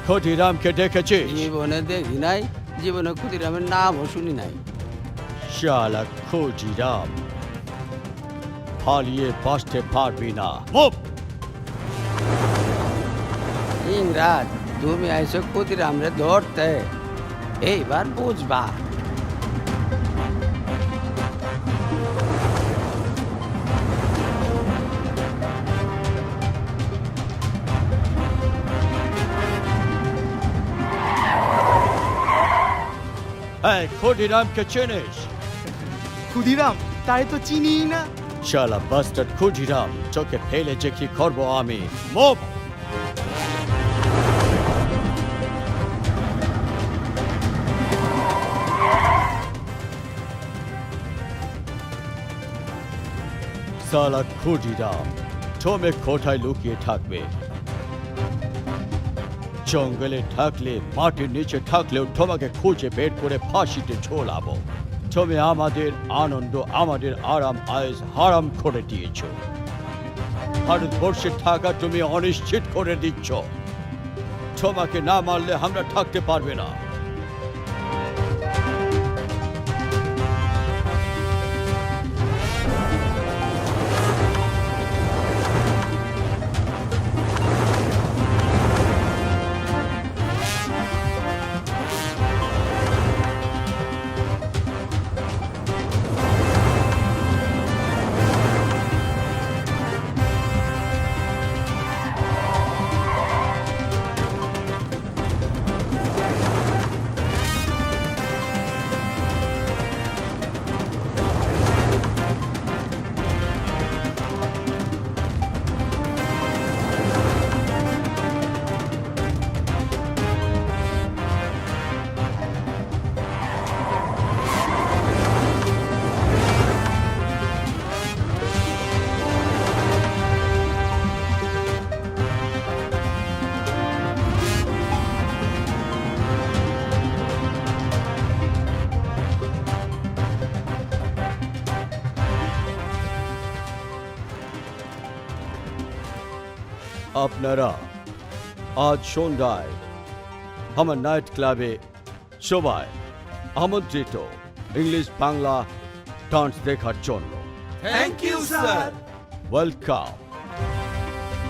ক্ষুদিরামকে দেখেছিস? জীবনে দেখি নাই, জীবনে ক্ষুদিরামের নামও শুনি নাই। শালা ক্ষুদিরাম, পালিয়ে বাঁচতে পারবি না। মুভ! ইংরাজ, তুমি আইসো ক্ষুদিরামরে ধরতে, এইবার বুঝবা। এই ক্ষুদিরামকে চিনিস? ক্ষুদিরাম তাই তো চিনি না। শালা বাস্টার্ড ক্ষুদিরাম, চোখে ফেলে যে কি করবো আমি? মুভ! শালা ক্ষুদিরাম, তুমি কোথায় লুকিয়ে থাকবে? জঙ্গলে থাকলে, মাটির নিচে থাকলেও তোমাকে খুঁজে বের করে ফাঁসিতে ঝোলাবো। তুমি আমাদের আনন্দ, আমাদের আরাম আয়েস হারাম করে দিয়েছ। ভারতবর্ষে থাকা তুমি অনিশ্চিত করে দিচ্ছ। তোমাকে না মারলে আমরা থাকতে পারবে না। আপনারা আজ সন্ধ্যায় আমার নাইট ক্লাবে সবাই আমন্ত্রিত ইংলিশ বাংলা ডান্স দেখার জন্য। Thank you sir. Welcome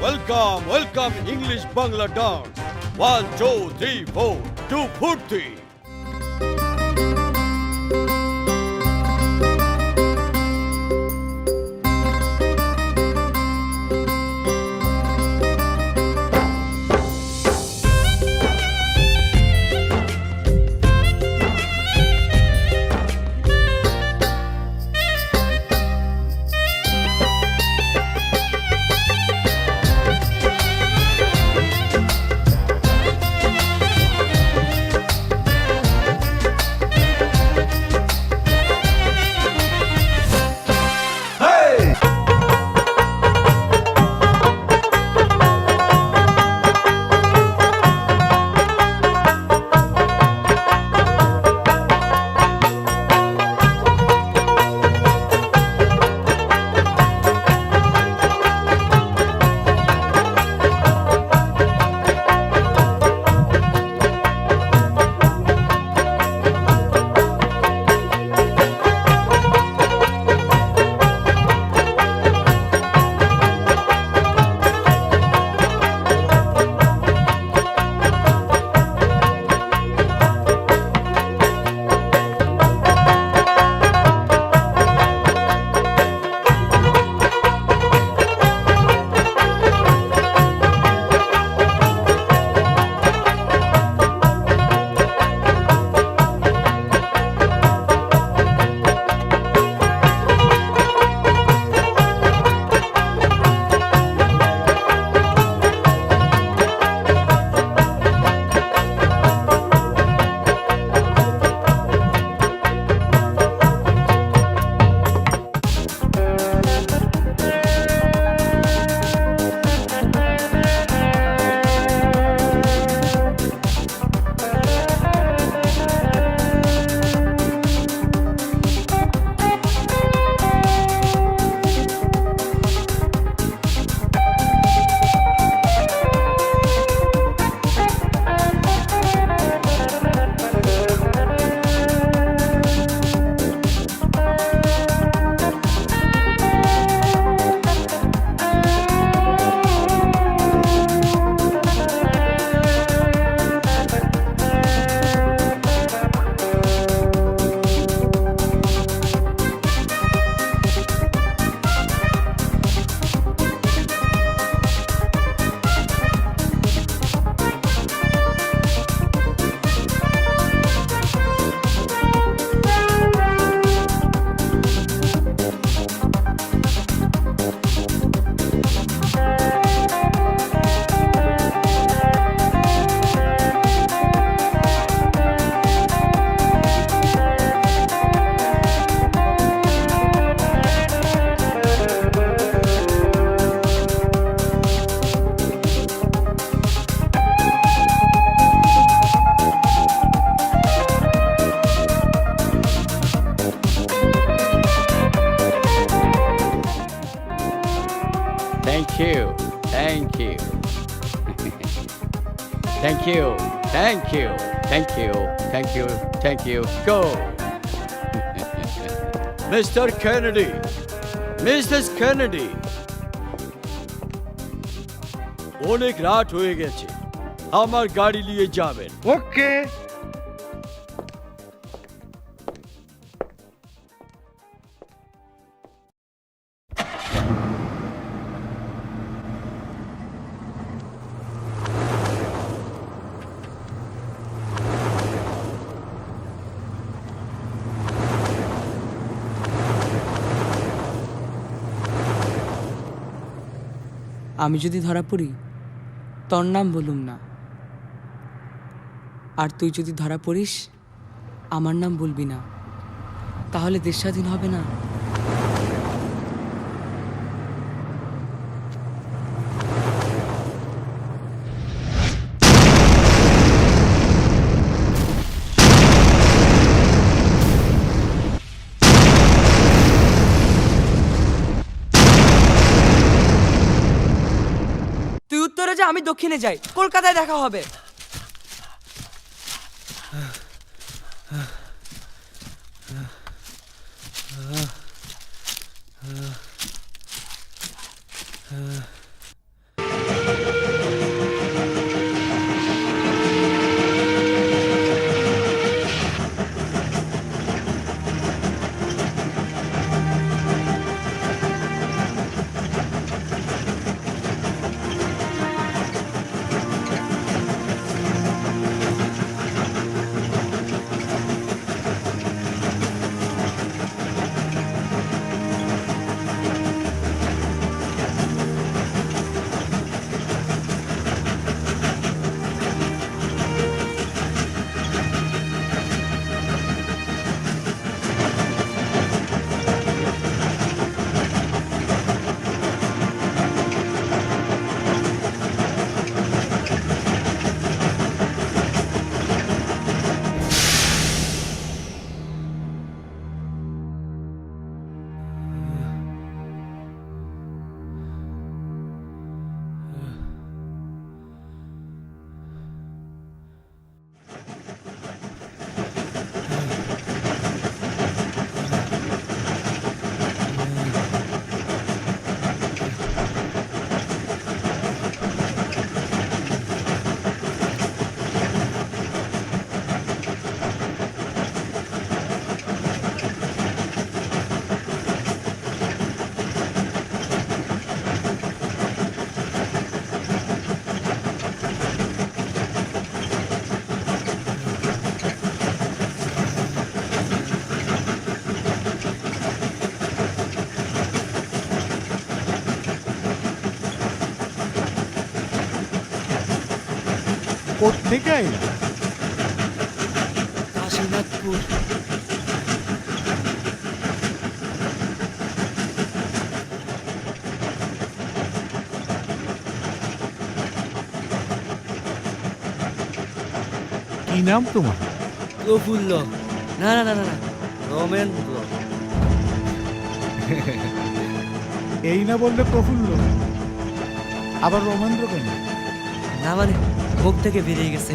welcome welcome English Bangla dance. 1 2 3 4 2 ফুর্তি। Thank you thank you thank you thank you thank you go Mr Kennedy Mrs Kennedy অনেক রাত হয়ে গেছে আমার গাড়ি নিয়ে যাবেন ওকে। আমি যদি ধরা পড়ি তোর নাম বলুম না, আর তুই যদি ধরা পড়িস আমার নাম বলবি না, তাহলে দেশ স্বাধীন হবে না। তুই উত্তরে যা, আমি দক্ষিণে যাই, কলকাতায় দেখা হবে। কোত্থেকে আইলা? কাশীনাথপুর। কি নাম তোমার? প্রফুল্ল। না না না না না, রমেন্দ্র। এই না বললে প্রফুল্ল, আবার রমেন্দ্র কেন? না মানে মুখ থেকে বেরিয়ে গেছে।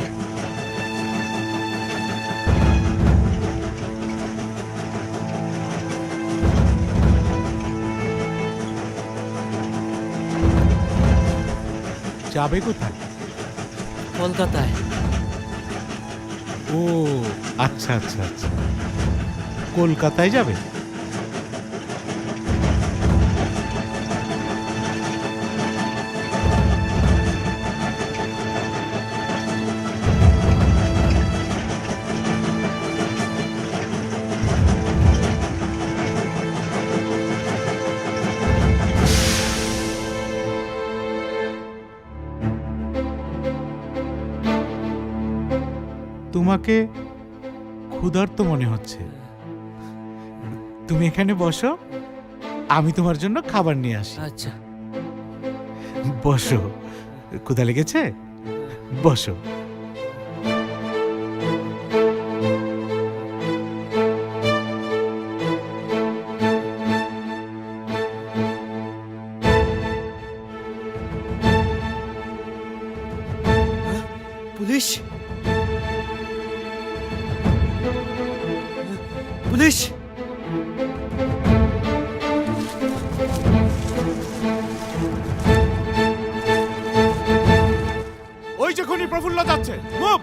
যাবে কোথায়? কলকাতায়। ও আচ্ছা আচ্ছা আচ্ছা, কলকাতায় যাবে? তোমাকে ক্ষুধার্ত মনে হচ্ছে, তুমি এখানে বসো, আমি তোমার জন্য খাবার নিয়ে আসি। আচ্ছা বসো, ক্ষুধা লেগেছে? বসো। Police police! ওই যে খুনি প্রফুল্ল যাচ্ছে, মুভ!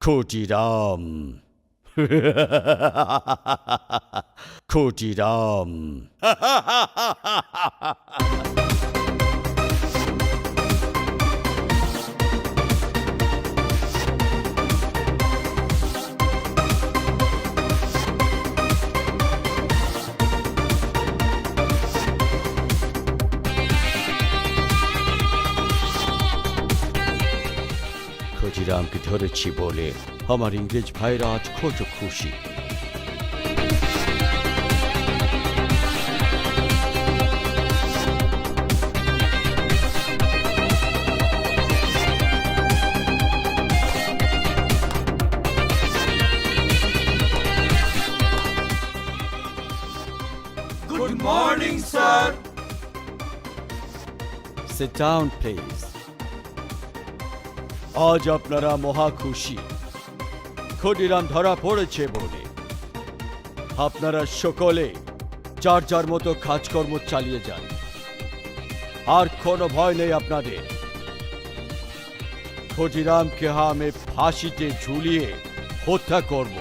ক্ষুদিরাম ক্ষুদিরাম ক্ষুদিরামকে ধরেছি বলে আমার ইংরেজ ভাইরা আজ খোঁজ খুশি। Good morning, sir. Sit down, please. আজ আপনারা মহা খুশি, ক্ষুদিরাম ধরা পড়েছে বলে। আপনারা সকলে যার যার মতো কাজকর্ম চালিয়ে যান, আর কোনো ভয় নেই আপনাদের। ক্ষুদিরামকে আমি ফাঁসিতে ঝুলিয়ে হত্যা করব।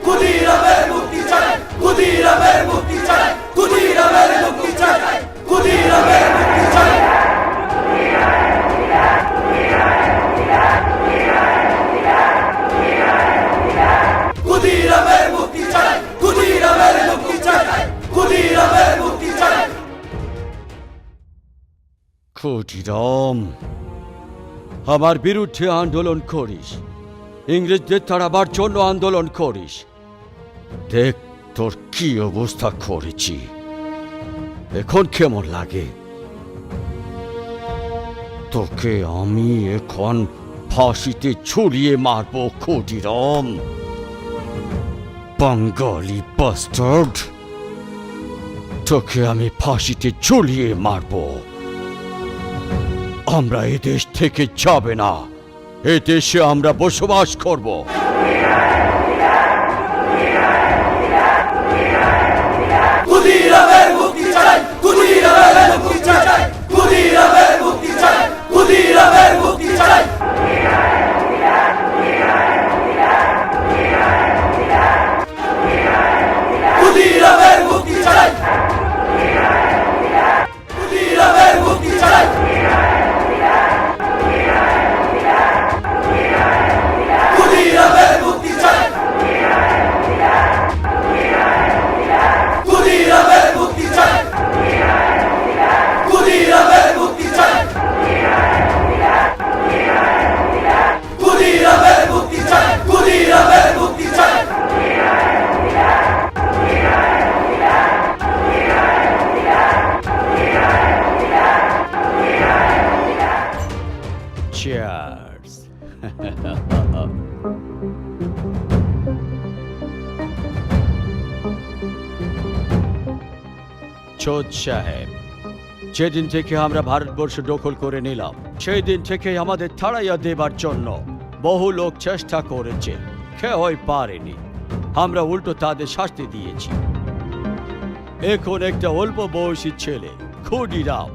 ক্ষুদিরামের মুক্তি চাই, ক্ষুদিরামের মুক্তি চাই, ক্ষুদিরামের মুক্তি ক্ষুদিরাম, আমার বিরুদ্ধে আন্দোলন করিস, ইংরেজদের তাড়াবার জন্য আন্দোলন করিস। দেখ তোর কি অবস্থা করেছি, এখন কেমন লাগে? তোকে আমি এখন ফাঁসিতে ঝুলিয়ে মারবো ক্ষুদিরাম, বাঙালি বাস্টার্ড। তোকে আমি ফাঁসিতে ঝুলিয়ে মারবো। আমরা এদেশ থেকে যাবে না, এদেশে আমরা বসবাস করব। ক্ষুদিরামের মুক্তি চাই, ক্ষুদিরামের মুক্তি চাই, ক্ষুদিরামের মুক্তি চাই, ক্ষুদিরামের মুক্তি চাই। ক্ষুদিরামের মুক্তি চাই, ক্ষুদিরামের মুক্তি চাই। ক্ষুদিরামের মুক্তি চাই, ক্ষুদিরামের মুক্তি চাই, ক্ষুদিরামের মুক্তি চাই, ক্ষুদিরামের মুক্তি চাই, ক্ষুদিরামের মুক্তি চাই। Cheers. চোদ সাহেব, যেদিন থেকে আমরা ভারতবর্ষ দখল করে নিলাম, সেই দিন থেকে আমাদের তাড়াইয়া দেবার জন্য বহু লোক চেষ্টা করেছে, কেউই পারেনি। আমরা উল্টো তাদের শাস্তি দিয়েছি। এখন একটা অল্প বয়সী ছেলে ক্ষুদিরাম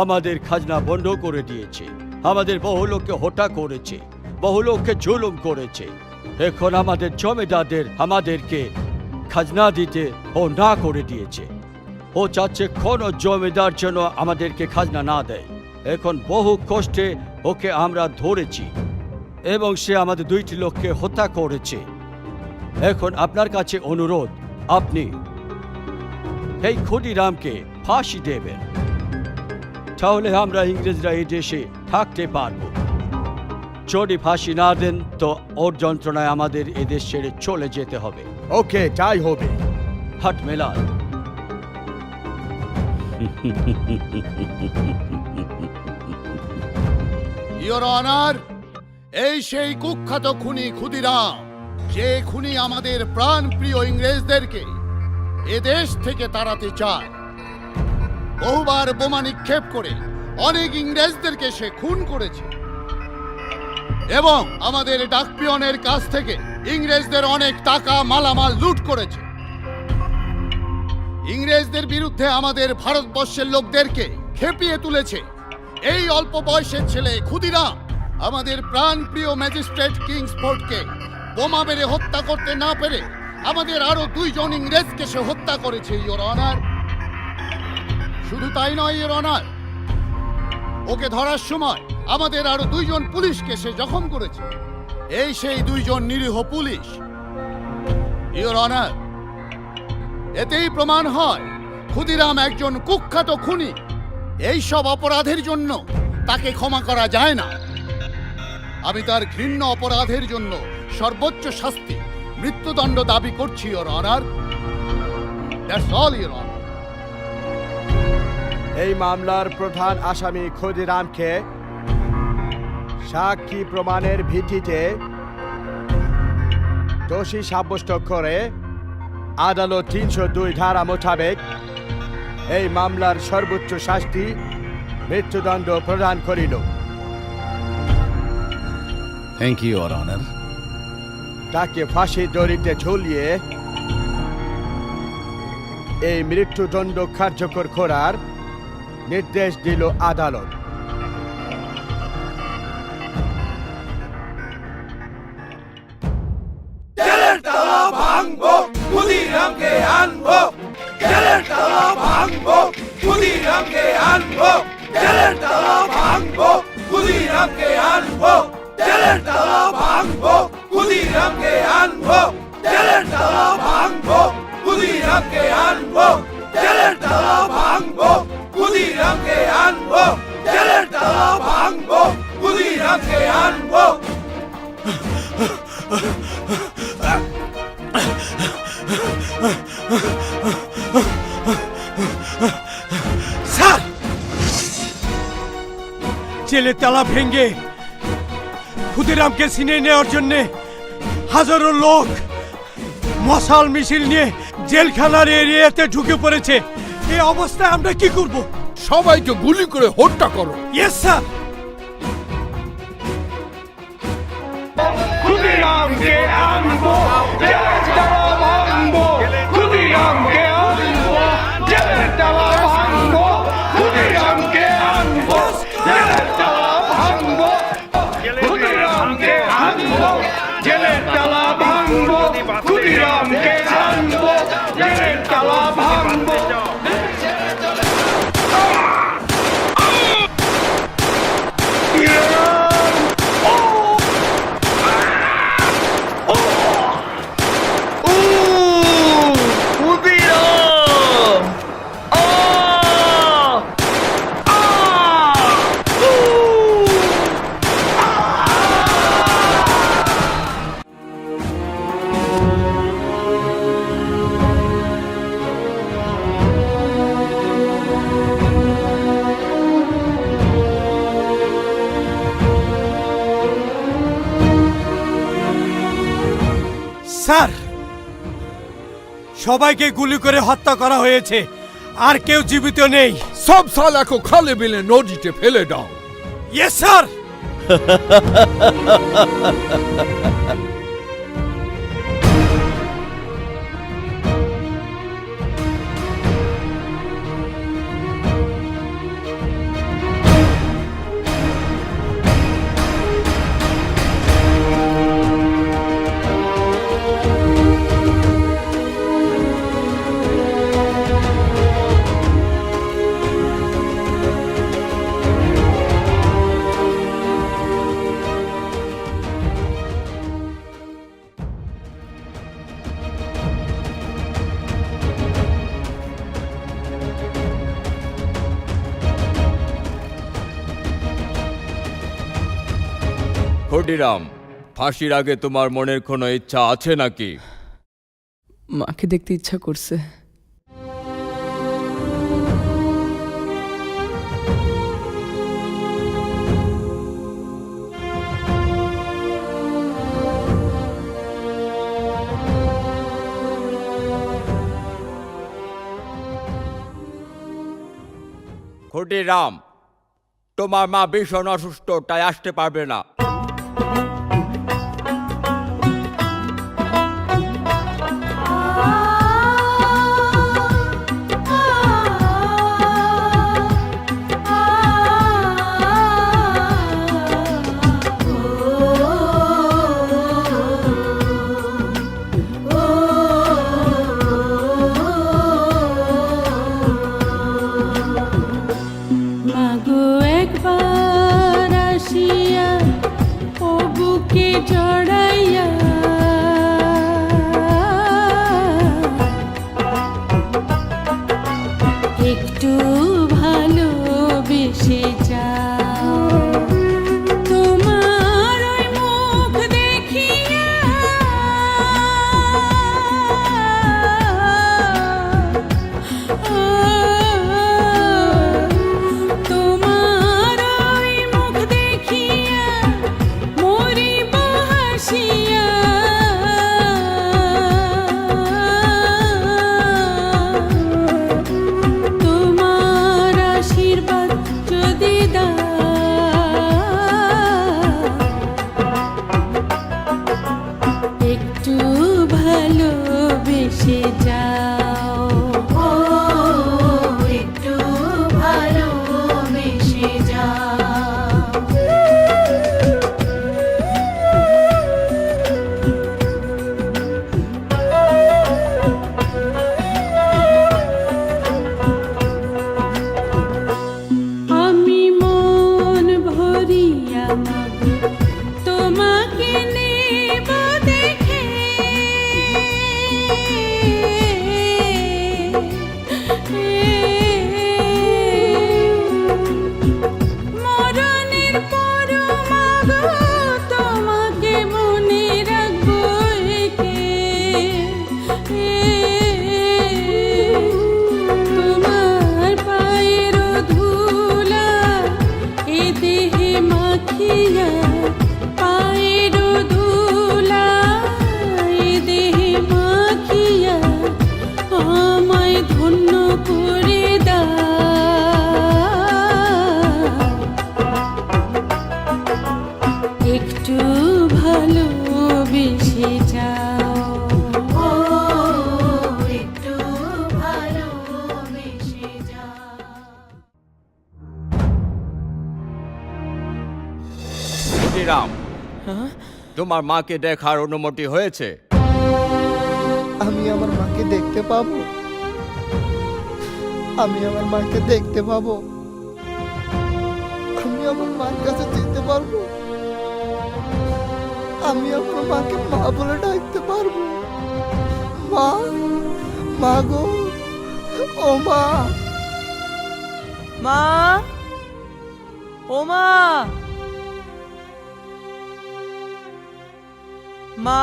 আমাদের খাজনা বন্ধ করে দিয়েছে, আমাদের বহু লোককে হত্যা করেছে, বহু লোককে জুলুম করেছে। এখন আমাদের জমিদারদের আমাদেরকে খাজনা দিতে ও না করে দিয়েছে। ও চাচ্ছে কোন জমিদার যেন আমাদেরকে খাজনা না দেয়। এখন বহু কষ্টে ওকে আমরা ধরেছি এবং সে আমাদের 2টি লোককে হত্যা করেছে। এখন আপনার কাছে অনুরোধ, আপনি এই ক্ষুদিরামকে ফাঁসি দেবেন, তাহলে আমরা ইংরেজরা এই দেশে থাকতে পারব। যদি ফাঁসি না দেন তো ওর যন্ত্রণায় আমাদের এদেশ ছেড়ে চলে যেতে হবে। ওকে, তাই হবে। হাট মেলা। ইওর অনার, এই সেই কুখ্যাত খুনি ক্ষুদিরাম, যে খুনি আমাদের প্রাণপ্রিয় ইংরেজদেরকে এদেশ থেকে তাড়াতে চায়। বহুবার বোমা নিক্ষেপ করে অনেক ইংরেজদেরকে সে খুন করেছে এবং আমাদের ডাকপিয়নের কাছ থেকে ইংরেজদের অনেক টাকা মালামাল লুট করেছে। ইংরেজদের বিরুদ্ধে আমাদের ভারতবর্ষের লোকদেরকে খেপিয়ে তুলেছে। এই অল্প বয়সের ছেলে ক্ষুদিরাম আমাদের প্রাণপ্রিয় ম্যাজিস্ট্রেট কিংসফোর্ডকে বোমা মেরে হত্যা করতে না পেরে আমাদের আরো 2 জন ইংরেজকে সে হত্যা করেছে, ইওর অনার। শুধু তাই নয়, ইওর অনার, ওকে ধরার সময় আমাদের আরো 2 জন পুলিশকে সে জখম করেছে। এই সেই 2 জন নিরীহ পুলিশ, ইওর অনার। এতেই প্রমাণ হয় ক্ষুদিরাম একজন কুখ্যাত খুনি। এই সব অপরাধের জন্য তাকে ক্ষমা করা যায় না। আমি তার ঘৃণ্য অপরাধের জন্য সর্বোচ্চ শাস্তি, মৃত্যুদণ্ড দাবি করছি, your honour. That's all, your honour. এই মামলার প্রধান আসামি ক্ষুদিরামকে সাক্ষী প্রমাণের ভিত্তিতে দোষী সাব্যস্ত করে আদালত 302 ধারা মোতাবেক এই মামলার সর্বোচ্চ শাস্তি, মৃত্যুদণ্ড প্রদান করিল। Thank you, your honour. তাকে ফাঁসি দড়িতে ঝুলিয়ে এই মৃত্যুদণ্ড কার্যকর করার নির্দেশ দিল আদালত। জেলের তালা ভাঙবো, ক্ষুদিরামকে আনবো। জেলের তালা ভাঙবো, ক্ষুদিরামকে আনবো। জেলের তালা ভাঙবো, ক্ষুদিরামকে আনবো। জেলের তালা ভাঙবো, ক্ষুদিরামকে আনবো। জেলের তালা ভাঙবো, ক্ষুদিরামকে আনবো। জেলের তালা ভাঙবো, ক্ষুদিরামকে আনবো। জেলের তালা ভাঙবো, ক্ষুদিরামকে আনবো। স্যার, জেলের তালা ভেঙে ক্ষুদিরামকে ছিনিয়ে নেওয়ার জন্য হাজারো লোক মশাল মিছিল নিয়ে জেলখানার এরিয়াতে ঢুকে পড়েছে। এই অবস্থায় আমরা কি করব? সবাইকে গুলি করে হত্যা করো। Yes sir. ক্ষুদিরামকে আনবো, জেলের তালা ভাঙবো, ক্ষুদিরামকে আনবো, জেলের তালা ভাঙবো, ক্ষুদিরামকে আনবো, জেলের তালা ভাঙবো, ক্ষুদিরামকে আনবো, জেলের তালা ভাঙবো, ক্ষুদিরামকে আনবো, জেলের তালা ভাঙবো। স্যার, সবাইকে গুলি করে হত্যা করা হয়েছে, আর কেউ জীবিত নেই। সব সালাকে খালে বিলে নদীতে ফেলে দাও। Yes sir. ক্ষুদিরাম, ফাঁসির আগে তোমার মনের কোনো ইচ্ছা আছে নাকি? মাকে দেখতে ইচ্ছা করছে। ক্ষুদিরাম, তোমার মা ভীষণ অসুস্থ, তাই আসতে পারবে না। মাগো একবার আসিয়া ও বুকে জড়াইয়া একটু ভালোবেসে যাও। তোমার ওই মুখ দেখিয়া তোমার ওই মুখ দেখিয়া মরিব হাসি ক্ষুদিরাম, তোমার মাকে দেখার অনুমতি হয়েছে? আমি আমার মাকে দেখতে পাবো? আমি আমার মাকে দেখতে পাবো? আমি আমার মার কাছে যেতে পারবো? আমি আমার মাকে মা বলে ডাকতে পারবো? মা, মা গো, ও মা, মা, ও মা, মা,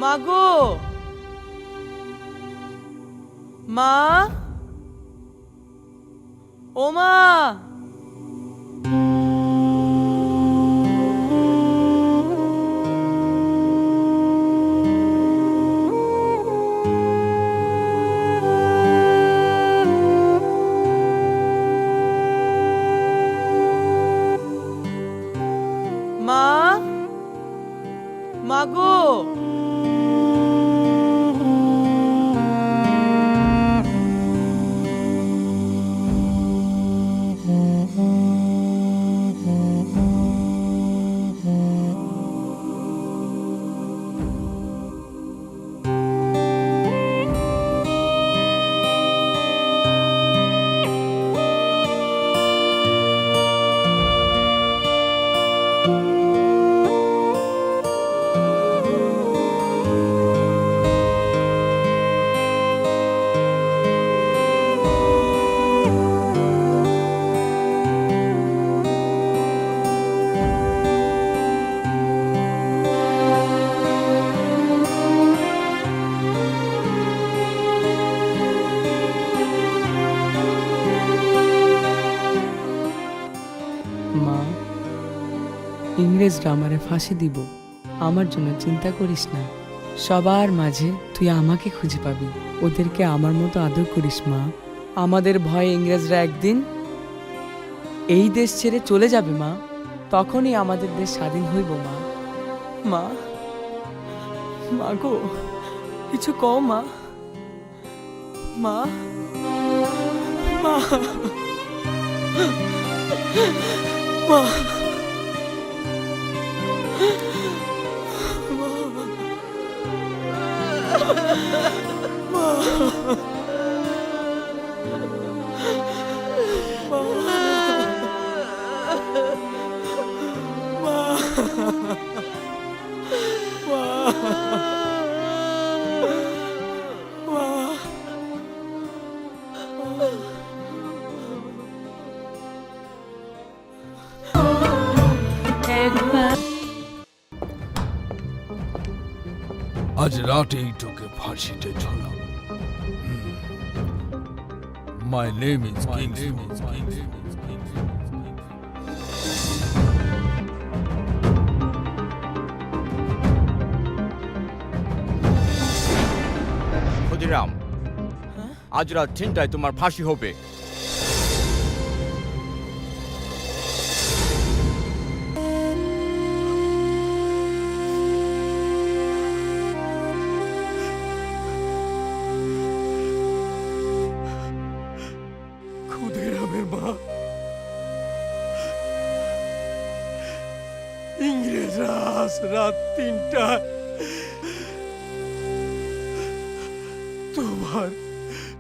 মা গো, মা, ও মা। মা, মা গো, মা, ইংরেজরা আমারে ফাঁসি দিব, আমার জন্য চিন্তা করিস না। সবার মাঝে তুই আমাকে খুঁজে পাবি, ওদেরকে আমার মতো আদর করিস মা। আমাদের ভয়ে ইংরেজরা একদিন এই দেশ ছেড়ে চলে যাবে মা, তখনই আমাদের দেশ স্বাধীন হইব মা। মা, মা গো, কিছু কও মা, মা, মা, মা, আজ রাতেই তোকে ফাঁসিতে ঝোলাম। মাই নেম ইজ ক্ষুদিরাম, আজ রাত 3টায় তোমার ফাঁসি হবে। ক্ষুদিরামের মা, ইংরেজরা আজ রাত 3টায়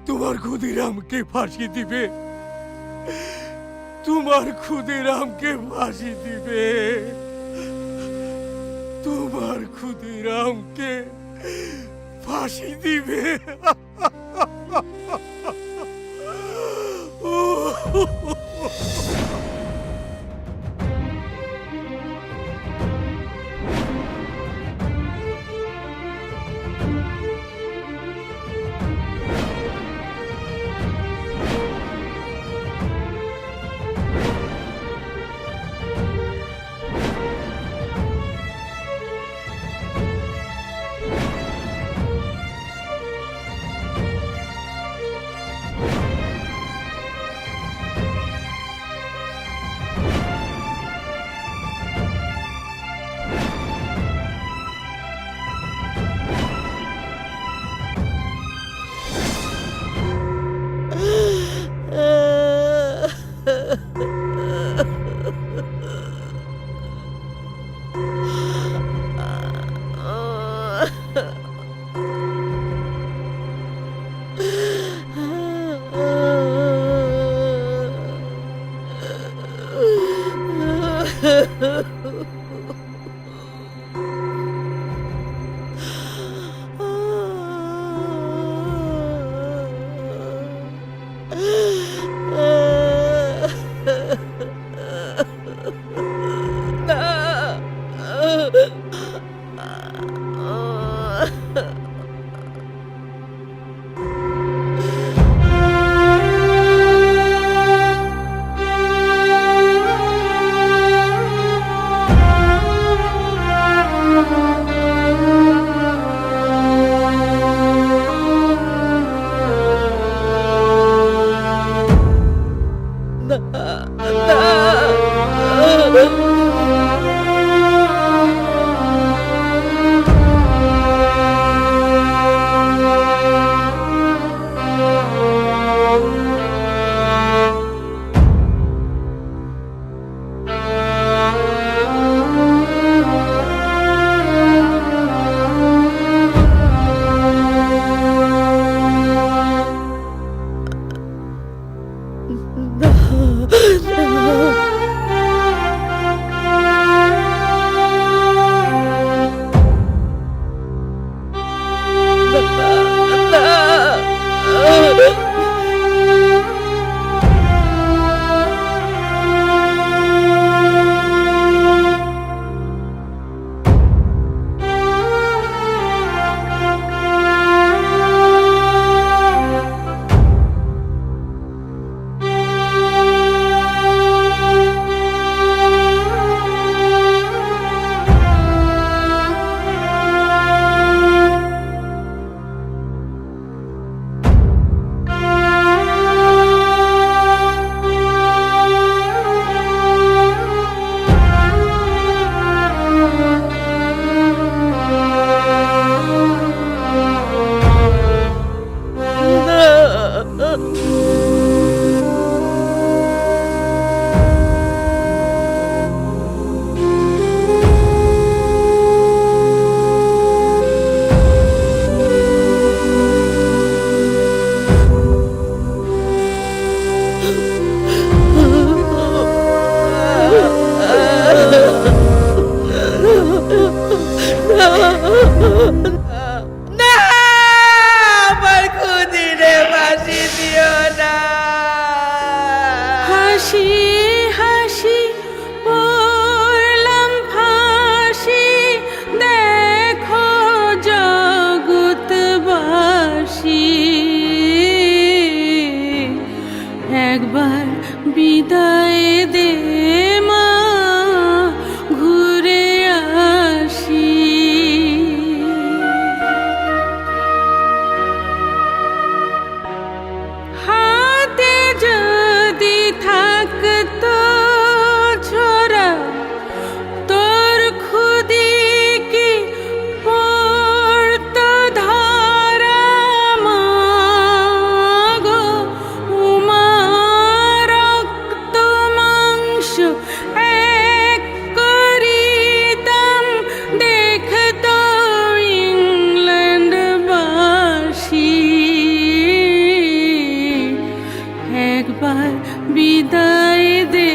তোমার ক্ষুদিরামকে ফাঁসি দিবে। তোমার ক্ষুদিরামকে ফাঁসি দিবে। তোমার ক্ষুদিরামকে ফাঁসি দিবে। না, আমার খুদিরে ফাঁসি দিও না। হাসি হাসি পড়লাম ফাঁসি, দেখো জগৎবাসী, একবার বিদায় দে মা, ঘুরে আসি। হাতে যদি থাকতো ছোরা, তোর খুদি কি পড়তো ধরা, মা গো উমা, রক্ত মাংস এক করিতাম, দেখতো ইংল্যান্ডবাসী, একবার বিদায় দে